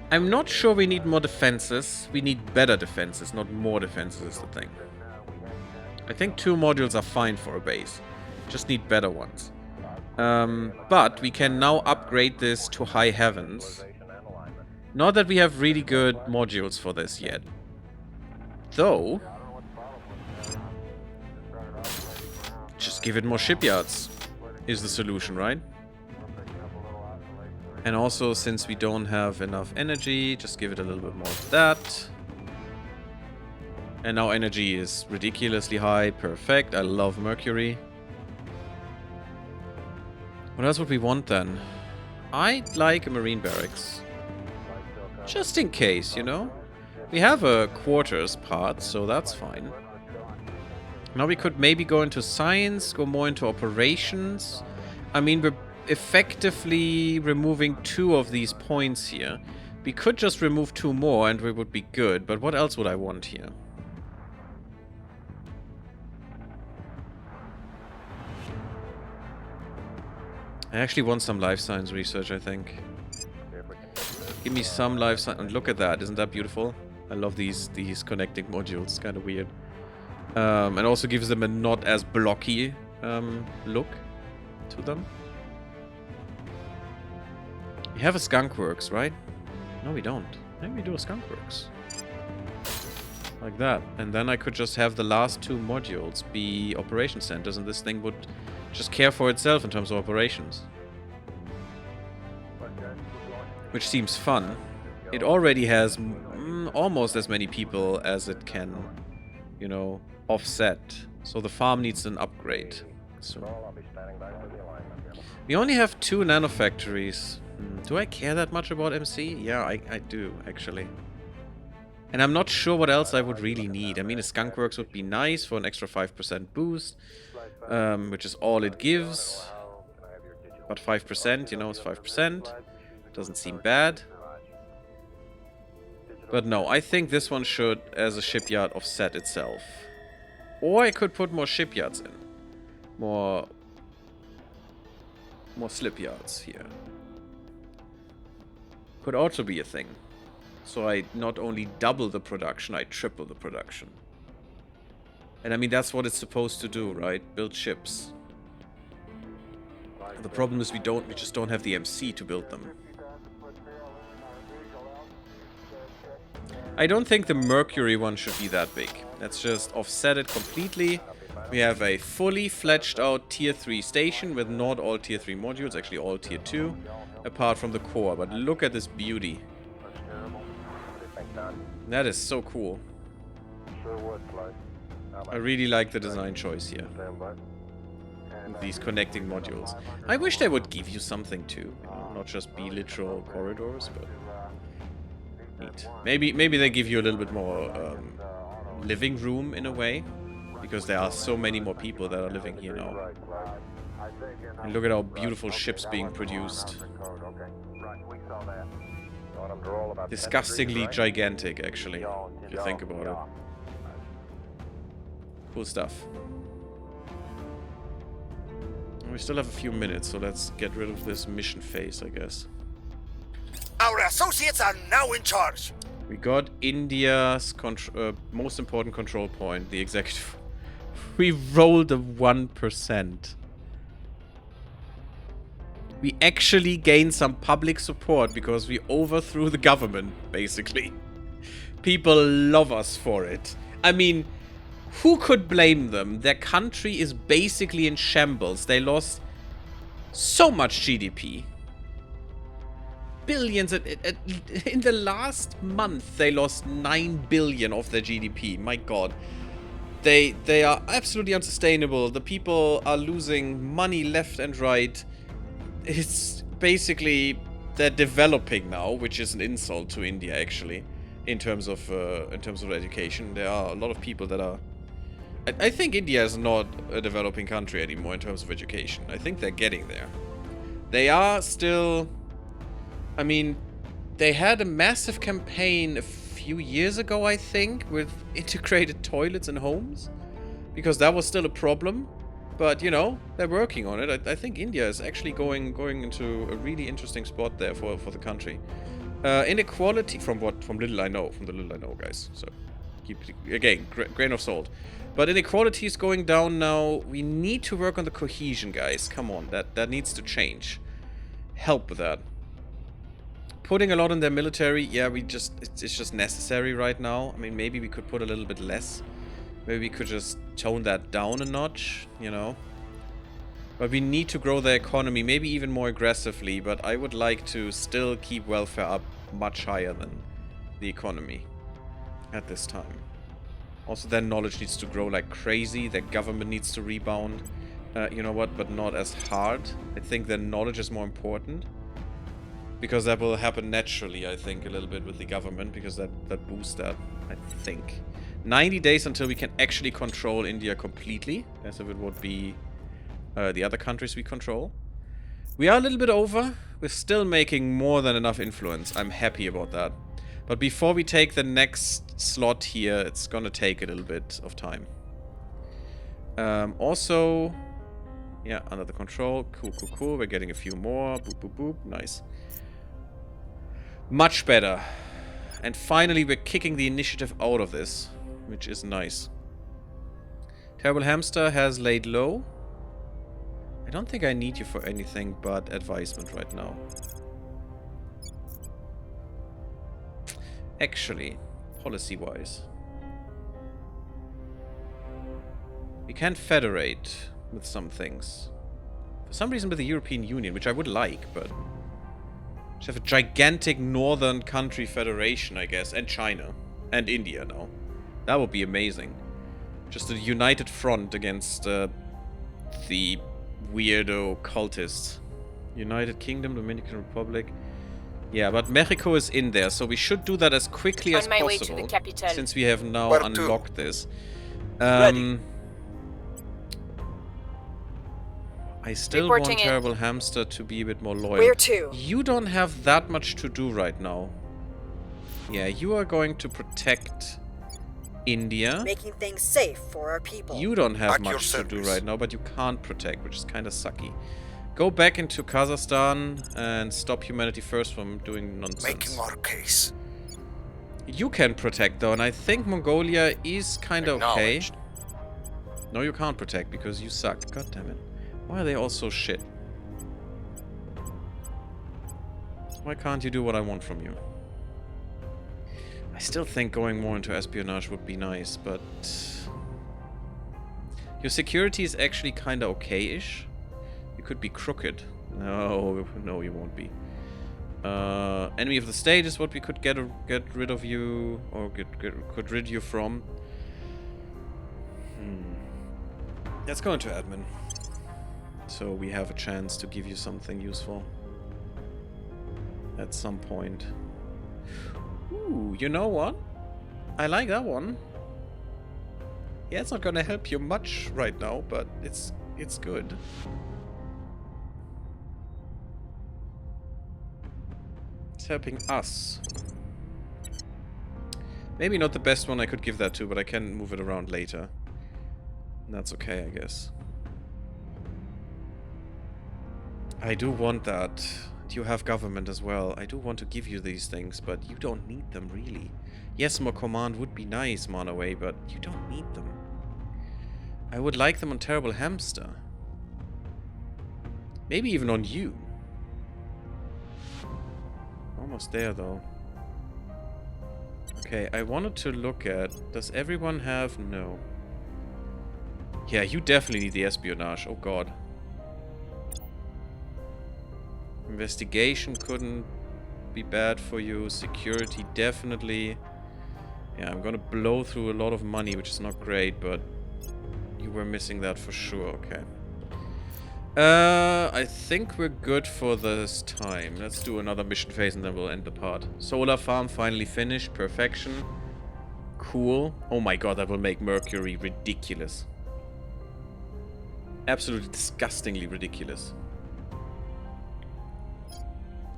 I'm not sure we need more defenses. We need better defenses, not more defenses is the thing. I think 2 modules are fine for a base. Just need better ones. But we can now upgrade this to high heavens. Not that we have really good modules for this yet. Though... just give it more shipyards is the solution, right? And also, since we don't have enough energy, just give it a little bit more of that. And now energy is ridiculously high. Perfect. I love Mercury. What else would we want then? I'd like a marine barracks. Just in case, you know? We have a quarters part, so that's fine. Now we could maybe go into science, go more into operations. I mean, we're effectively removing 2 of these points here. We could just remove 2 more and we would be good, but what else would I want here? I actually want some life science research, I think. Give me some life science. And look at that, isn't that beautiful? I love these connecting modules, it's kind of weird. And also gives them a not as blocky look to them. We have a skunk works, right? No, we don't. Maybe we do a skunk works. Like that. And then I could just have the last 2 modules be operation centers, and this thing would just care for itself in terms of operations. Which seems fun. It already has almost as many people as it can, you know, offset. So the farm needs an upgrade. So we only have 2 nanofactories. Do I care that much about MC? Yeah, I do, actually. And I'm not sure what else I would really need. I mean, a skunk works would be nice for an extra 5% boost, which is all it gives. But 5%, you know, is 5%. Doesn't seem bad. But no, I think this one should, as a shipyard, offset itself. Or I could put more shipyards in. More slip yards here. Could also be a thing. So I not only double the production, I triple the production. And I mean, that's what it's supposed to do, right? Build ships. The problem is we just don't have the MC to build them. I don't think the Mercury one should be that big. Let's just offset it completely. We have a fully fledged out tier 3 station with not all tier 3 modules, actually all tier 2, apart from the core. But look at this beauty. That is so cool. I really like the design choice here. These connecting modules. I wish they would give you something too. You know, not just be literal corridors, but neat. Maybe they give you a little bit more living room in a way. Because there are so many more people that are living here now. And look at how beautiful ships being produced. Disgustingly gigantic, actually, if you think about it. Cool stuff. We still have a few minutes, so let's get rid of this mission phase, I guess. Our associates are now in charge. We got India's most important control point, the executive. We rolled a 1%. We actually gained some public support because we overthrew the government, basically. People love us for it. I mean, who could blame them? Their country is basically in shambles. They lost so much GDP. Billions. In the last month, they lost 9 billion of their GDP. My god. They are absolutely unsustainable. The people are losing money left and right. It's basically they're developing now, which is an insult to India actually, in terms of education. There are a lot of people that are. I think India is not a developing country anymore in terms of education. I think they're getting there. They are still. I mean, they had a massive campaign a few years ago, I think, with integrated toilets in homes, because that was still a problem. But you know, they're working on it. I think India is actually going into a really interesting spot there for the country. Inequality, from the little I know, guys. So keep again grain of salt. But inequality is going down now. We need to work on the cohesion, guys. Come on, that needs to change. Help with that. Putting a lot in their military, yeah, it's just necessary right now. I mean, maybe we could put a little bit less. Maybe we could just tone that down a notch, you know. But we need to grow the economy, maybe even more aggressively. But I would like to still keep welfare up much higher than the economy at this time. Also, their knowledge needs to grow like crazy. Their government needs to rebound. You know what? But not as hard. I think their knowledge is more important. Because that will happen naturally, I think, a little bit with the government. Because that boosts that, I think. 90 days until we can actually control India completely. As if it would be the other countries we control. We are a little bit over. We're still making more than enough influence. I'm happy about that. But before we take the next slot here, it's gonna take a little bit of time. Also... Yeah, under the control. Cool, cool, cool. We're getting a few more. Boop, boop, boop. Nice. Much better. And finally, we're kicking the initiative out of this, which is nice. Terrible Hamster has laid low. I don't think I need you for anything but advisement right now. Actually, policy-wise. We can federate with some things. For some reason with the European Union, which I would like, but... We should have a gigantic northern country federation, I guess. And China. And India now. That would be amazing. Just a united front against the weirdo cultists. United Kingdom, Dominican Republic. Yeah, but Mexico is in there, so we should do that as quickly as On my way to possible. the capital. Since we have now Where to? unlocked this. Ready. I still Reporting want in. Terrible Hamster to be a bit more loyal. Where to? You don't have that much to do right now. Yeah, you are going to protect India. Making things safe for our people. You don't have At your much to do service. right now, but you can't protect, which is kind of sucky. Go back into Kazakhstan and stop Humanity First from doing nonsense. Making our case. You can protect, though, and I think Mongolia is kind of okay. Acknowledged. No, you can't protect because you suck. God damn it. Why are they all so shit? Why can't you do what I want from you? I still think going more into espionage would be nice, but... Your security is actually kind of okay-ish. You could be crooked. No, you won't be. Enemy of the state is what we could get rid of you, or could rid you from. Let's go into admin. So we have a chance to give you something useful. At some point. Ooh, you know what? I like that one. Yeah, it's not gonna help you much right now, but it's good. It's helping us. Maybe not the best one I could give that to, but I can move it around later. And that's okay, I guess. I do want that. You have government as well. I do want to give you these things, but you don't need them, really. Yes, more command would be nice, Monaway, but you don't need them. I would like them on Terrible Hamster. Maybe even on you. Almost there, though. Okay, I wanted to look at... Does everyone have... No. Yeah, you definitely need the espionage. Oh, God. Investigation couldn't be bad for you. Security, definitely. Yeah, I'm gonna blow through a lot of money, which is not great, but... You were missing that for sure. Okay. I think we're good for this time. Let's do another mission phase and then we'll end the part. Solar farm finally finished. Perfection. Cool. Oh my god, that will make Mercury ridiculous. Absolutely disgustingly ridiculous.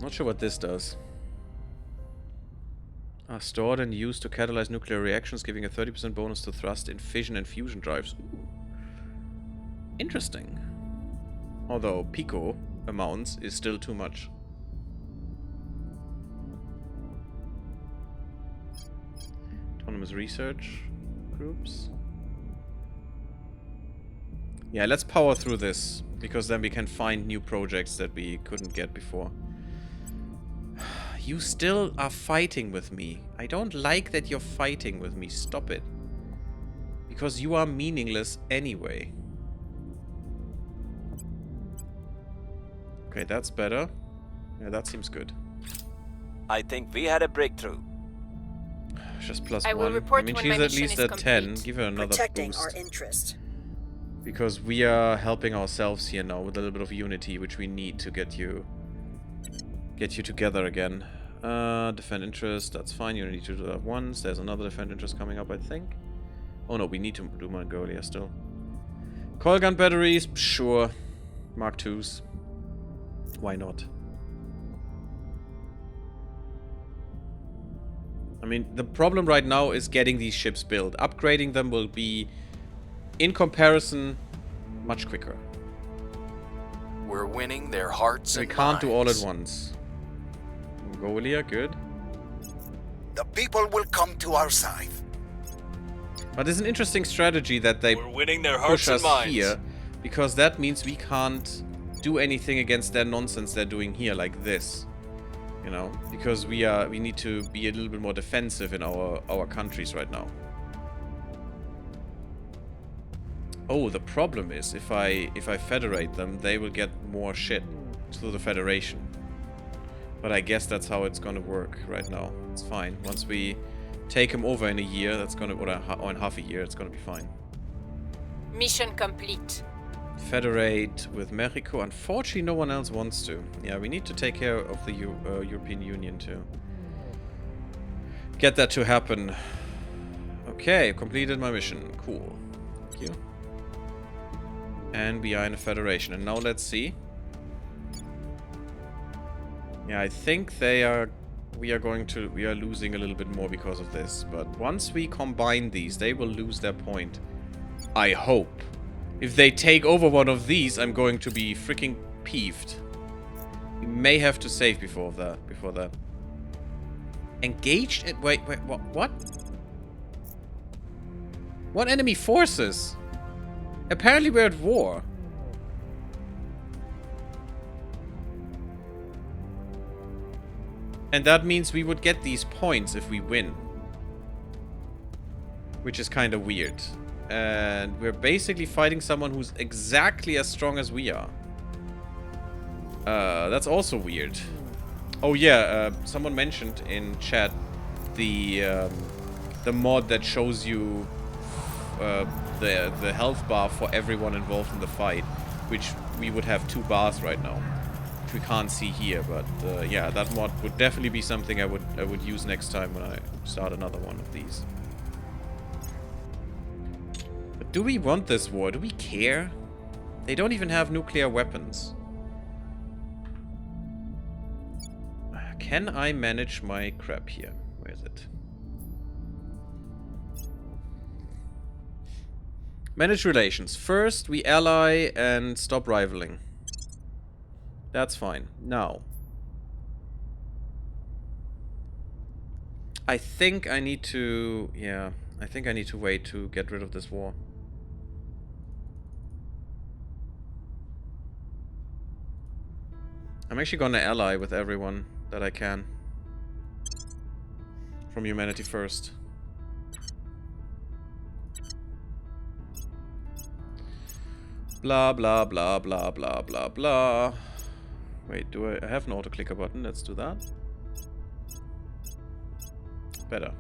Not sure what this does. Are stored and used to catalyze nuclear reactions, giving a 30% bonus to thrust in fission and fusion drives. Ooh. Interesting. Although pico amounts is still too much. Autonomous research groups. Yeah, let's power through this, because then we can find new projects that we couldn't get before. You still are fighting with me. I don't like that you're fighting with me. Stop it. Because you are meaningless anyway. Okay, that's better. Yeah, that seems good. I think we had a breakthrough. Just plus I will 1. report I mean, when she's my at mission least is at 10. complete. Give her another Protecting boost. our interest. Because we are helping ourselves here now with a little bit of unity, which we need to get you together again. Defend interest, that's fine. You need to do that once. There's another defend interest coming up, I think. Oh no, we need to do Mongolia still. Coil gun batteries, sure. Mark 2s. Why not? I mean, the problem right now is getting these ships built. Upgrading them will be, in comparison, much quicker. We're winning their hearts We and can't do all at minds. once. Mongolia, good. The people will come to our side. But it's an interesting strategy that they We're winning their push hearts and us minds. here, because that means we can't do anything against their nonsense they're doing here, like this. You know, because we need to be a little bit more defensive in our countries right now. Oh, the problem is if I federate them, they will get more shit through the federation. But I guess that's how it's gonna work right now. It's fine. Once we take them over in a year, that's gonna, or in half a year, it's gonna be fine. Mission complete. Federate with Mexico. Unfortunately, no one else wants to. Yeah, we need to take care of the European Union to get that to happen. Okay, completed my mission. Cool. Thank you. And we are in a federation. And now let's see. Yeah, I think we are losing a little bit more because of this. But once we combine these, they will lose their point. I hope. If they take over one of these, I'm going to be freaking peeved. We may have to save before that. Engaged? Wait, what? What enemy forces? Apparently we're at war. And that means we would get these points if we win. Which is kind of weird. And we're basically fighting someone who's exactly as strong as we are. That's also weird. Oh yeah, someone mentioned in chat the mod that shows you the health bar for everyone involved in the fight, which we would have 2 bars right now, which we can't see here. But yeah, that mod would definitely be something I would use next time when I start another one of these. But do we want this war? Do we care? They don't even have nuclear weapons. Can I manage my crap here? Where is it? Manage relations. First, we ally and stop rivaling. That's fine. Now, I think I need to... Yeah, I think I need to wait to get rid of this war. I'm actually gonna ally with everyone that I can. From humanity first. Blah, blah, blah, blah, blah, blah, blah. Wait, do I have an auto-clicker button? Let's do that. Better.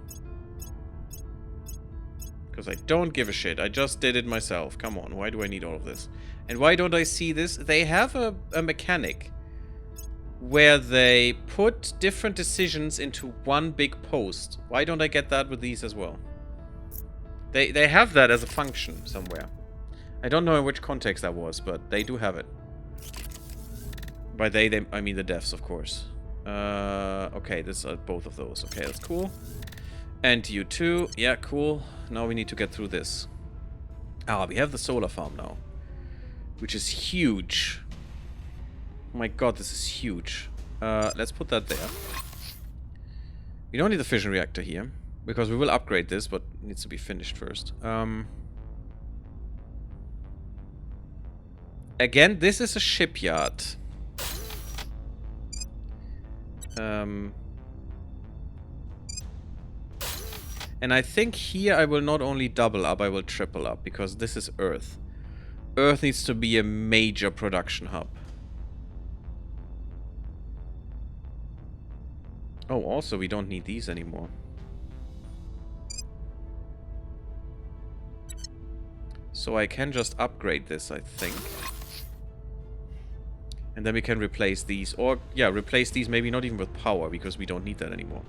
Because I don't give a shit. I just did it myself. Come on, why do I need all of this? And why don't I see this? They have a mechanic where they put different decisions into one big post. Why don't I get that with these as well? They have that as a function somewhere. I don't know in which context that was, but they do have it. By they I mean the devs, of course. Okay, this are both of those. Okay, that's cool. And you too. Yeah, cool. Now we need to get through this. Ah, we have the solar farm now. Which is huge. Oh my god, this is huge. Let's put that there. We don't need the fission reactor here. Because we will upgrade this, but it needs to be finished first. Again, this is a shipyard. And I think here I will not only double up, I will triple up. Because this is Earth. Earth needs to be a major production hub. Oh, also we don't need these anymore. So I can just upgrade this, I think. And then we can replace these. Or, yeah, replace these maybe not even with power, because we don't need that anymore.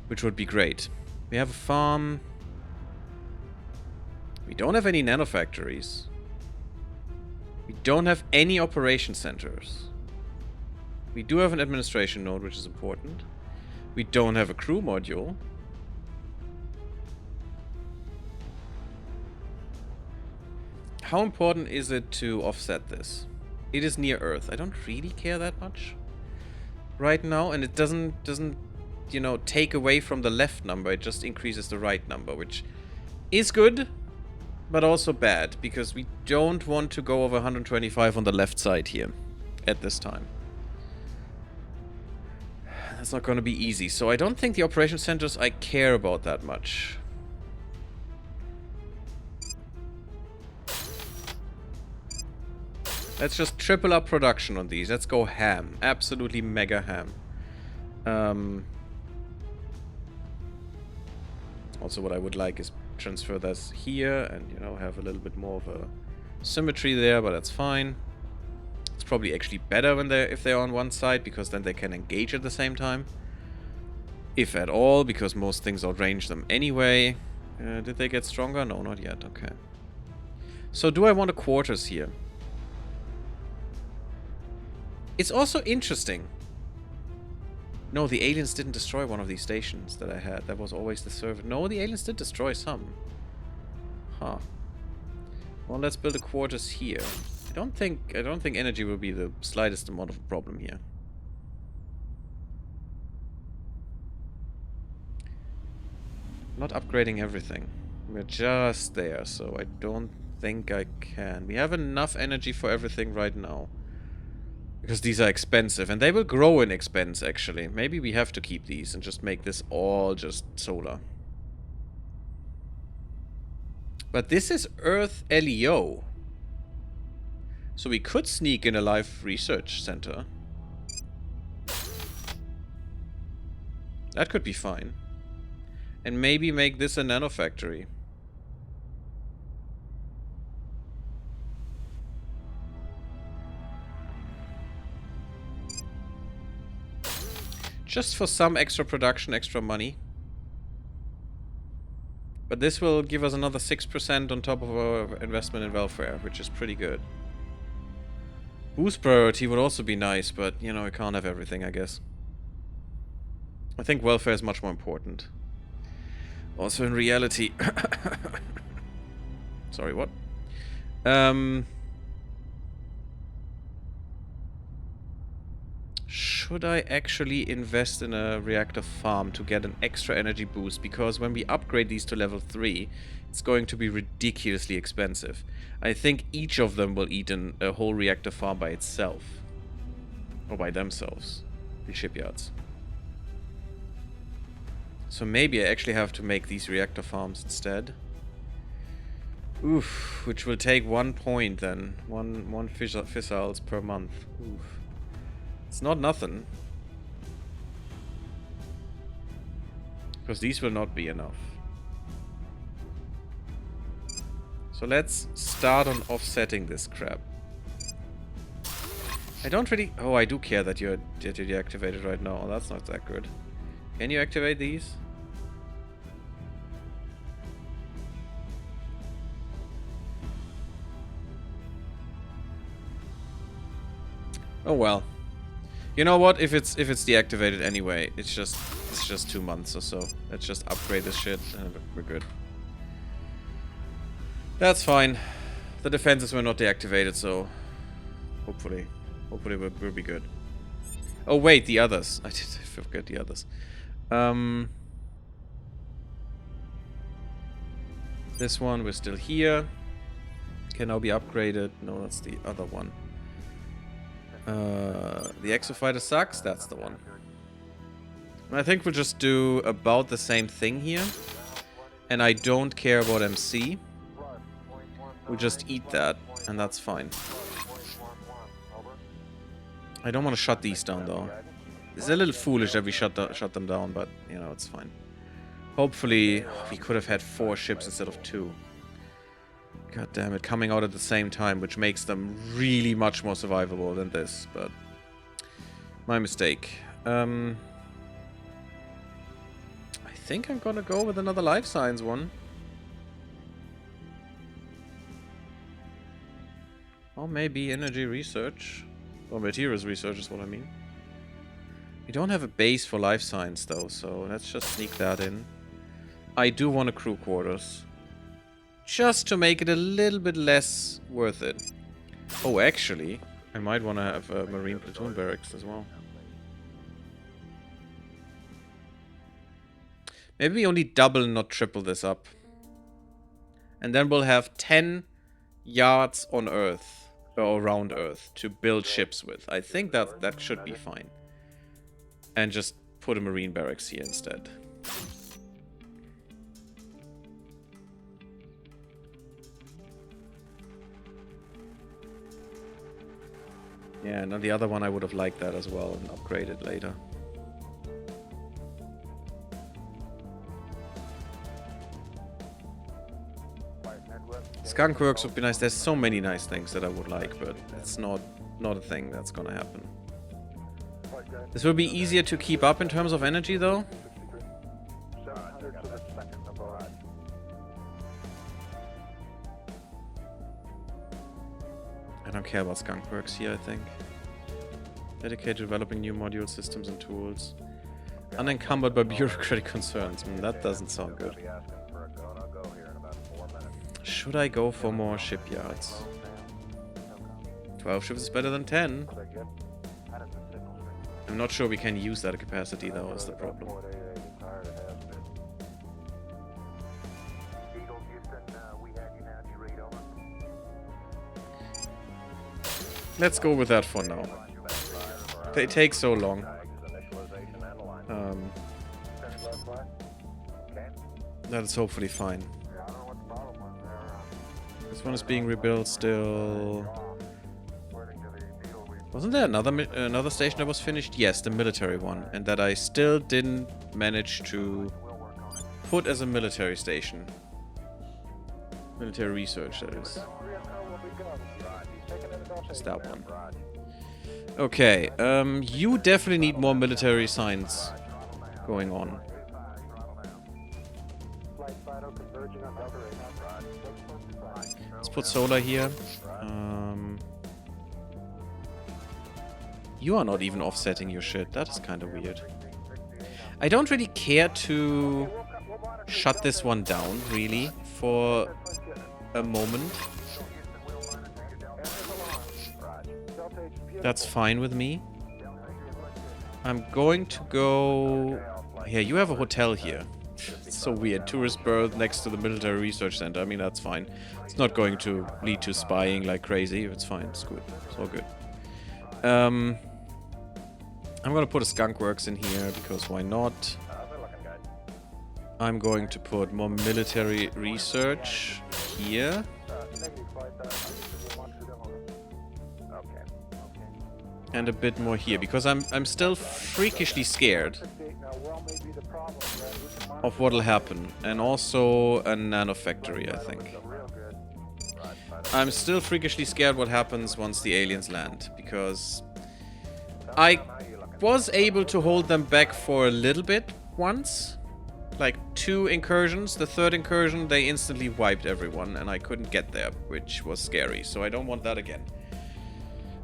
Which would be great. We have a farm. We don't have any nanofactories. We don't have any operation centers. We do have an administration node, which is important. We don't have a crew module. How important is it to offset this? It is near Earth. I don't really care that much right now, and it doesn't you know, take away from the left number. It just increases the right number, which is good, but also bad, because we don't want to go over 125 on the left side here at this time. That's not going to be easy. So I don't think the operation centers I care about that much. Let's just triple up production on these. Let's go ham. Absolutely mega ham. Also, what I would like is transfer this here and, you know, have a little bit more of a symmetry there, but that's fine. It's probably actually better when if they're on one side, because then they can engage at the same time. If at all, because most things outrange them anyway. Did they get stronger? No, not yet. Okay. So do I want a quarters here? It's also interesting. No, the aliens didn't destroy one of these stations that I had. That was always the server. No, the aliens did destroy some. Huh. Well, let's build a quarters here. I don't think energy will be the slightest amount of a problem here. Not upgrading everything. We're just there, so I don't think I can. We have enough energy for everything right now. Because these are expensive, and they will grow in expense, actually. Maybe we have to keep these and just make this all just solar. But this is Earth LEO. So we could sneak in a live research center. That could be fine. And maybe make this a nanofactory. Just for some extra production, extra money. But this will give us another 6% on top of our investment in welfare, which is pretty good. Boost priority would also be nice, but, you know, we can't have everything, I guess. I think welfare is much more important. Also, in reality... Sorry, what? Should I actually invest in a reactor farm to get an extra energy boost? Because when we upgrade these to level 3, it's going to be ridiculously expensive. I think each of them will eat a whole reactor farm by itself. Or by themselves. The shipyards. So maybe I actually have to make these reactor farms instead. Oof, which will take 1 point then. One fissiles per month. Oof. It's not nothing. Because these will not be enough. So let's start on offsetting this crap. I don't really... Oh, I do care that you're deactivated right now. Oh, that's not that good. Can you activate these? Oh well. You know what? If it's deactivated anyway, it's just 2 months or so. Let's just upgrade this shit and we're good. That's fine. The defenses were not deactivated, so hopefully we'll be good. Oh wait, the others. I did forget the others. This one, we're still here. Can now be upgraded. No, that's the other one. The Exofighter sucks. That's the one. I think we'll just do about the same thing here. And I don't care about MC. We'll just eat that, and that's fine. I don't want to shut these down, though. It's a little foolish that we shut them down, but, you know, it's fine. Hopefully, we could have had 4 ships instead of 2. God damn it, coming out at the same time, which makes them really much more survivable than this, but my mistake. I think I'm gonna go with another life science one. Or maybe energy research. Or materials research is what I mean. We don't have a base for life science though, so let's just sneak that in. I do want a crew quarters. Just to make it a little bit less worth it. Oh, actually, I might want to have a marine platoon barracks as well. Maybe we only double, not triple this up. And then we'll have 10 yards on Earth, or around Earth, to build ships with. I think that should be fine. And just put a marine barracks here instead. Yeah, and on the other one I would have liked that as well and upgraded later. Skunk Works would be nice. There's so many nice things that I would like, but it's not a thing that's gonna happen. This will be easier to keep up in terms of energy though. I don't care about Skunk Works here, I think. Dedicated to developing new module systems and tools. Unencumbered by bureaucratic concerns. That doesn't sound good. Should I go for more shipyards? 12 ships is better than 10. I'm not sure we can use that capacity though, is the problem. Let's go with that for now. They take so long. That is hopefully fine. This one is being rebuilt still. Wasn't there another station that was finished? Yes, the military one. And that I still didn't manage to put as a military station. Military research, that is. Just that one. Okay, you definitely need more military science going on. Let's put solar here. You are not even offsetting your shit. That is kind of weird. I don't really care to shut this one down, really, for a moment. That's fine with me. I'm going to go... Here, you have a hotel here. It's so weird. Tourist berth next to the military research center. I mean, that's fine. It's not going to lead to spying like crazy. It's fine. It's good. It's all good. I'm going to put a Skunk Works in here because why not? I'm going to put more military research here. And a bit more here, because I'm still freakishly scared of what'll happen. And also a nano factory, I think. I'm still freakishly scared what happens once the aliens land, because I was able to hold them back for a little bit once. Like 2 incursions. The 3rd incursion, they instantly wiped everyone, and I couldn't get there, which was scary. So I don't want that again.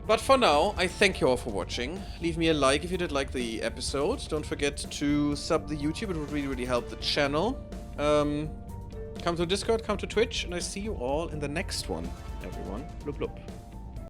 But for now, I thank you all for watching. Leave me a like if you did like the episode. Don't forget to sub the YouTube. It would really, really help the channel. Come to Discord, come to Twitch, and I see you all in the next one, everyone. Bloop bloop.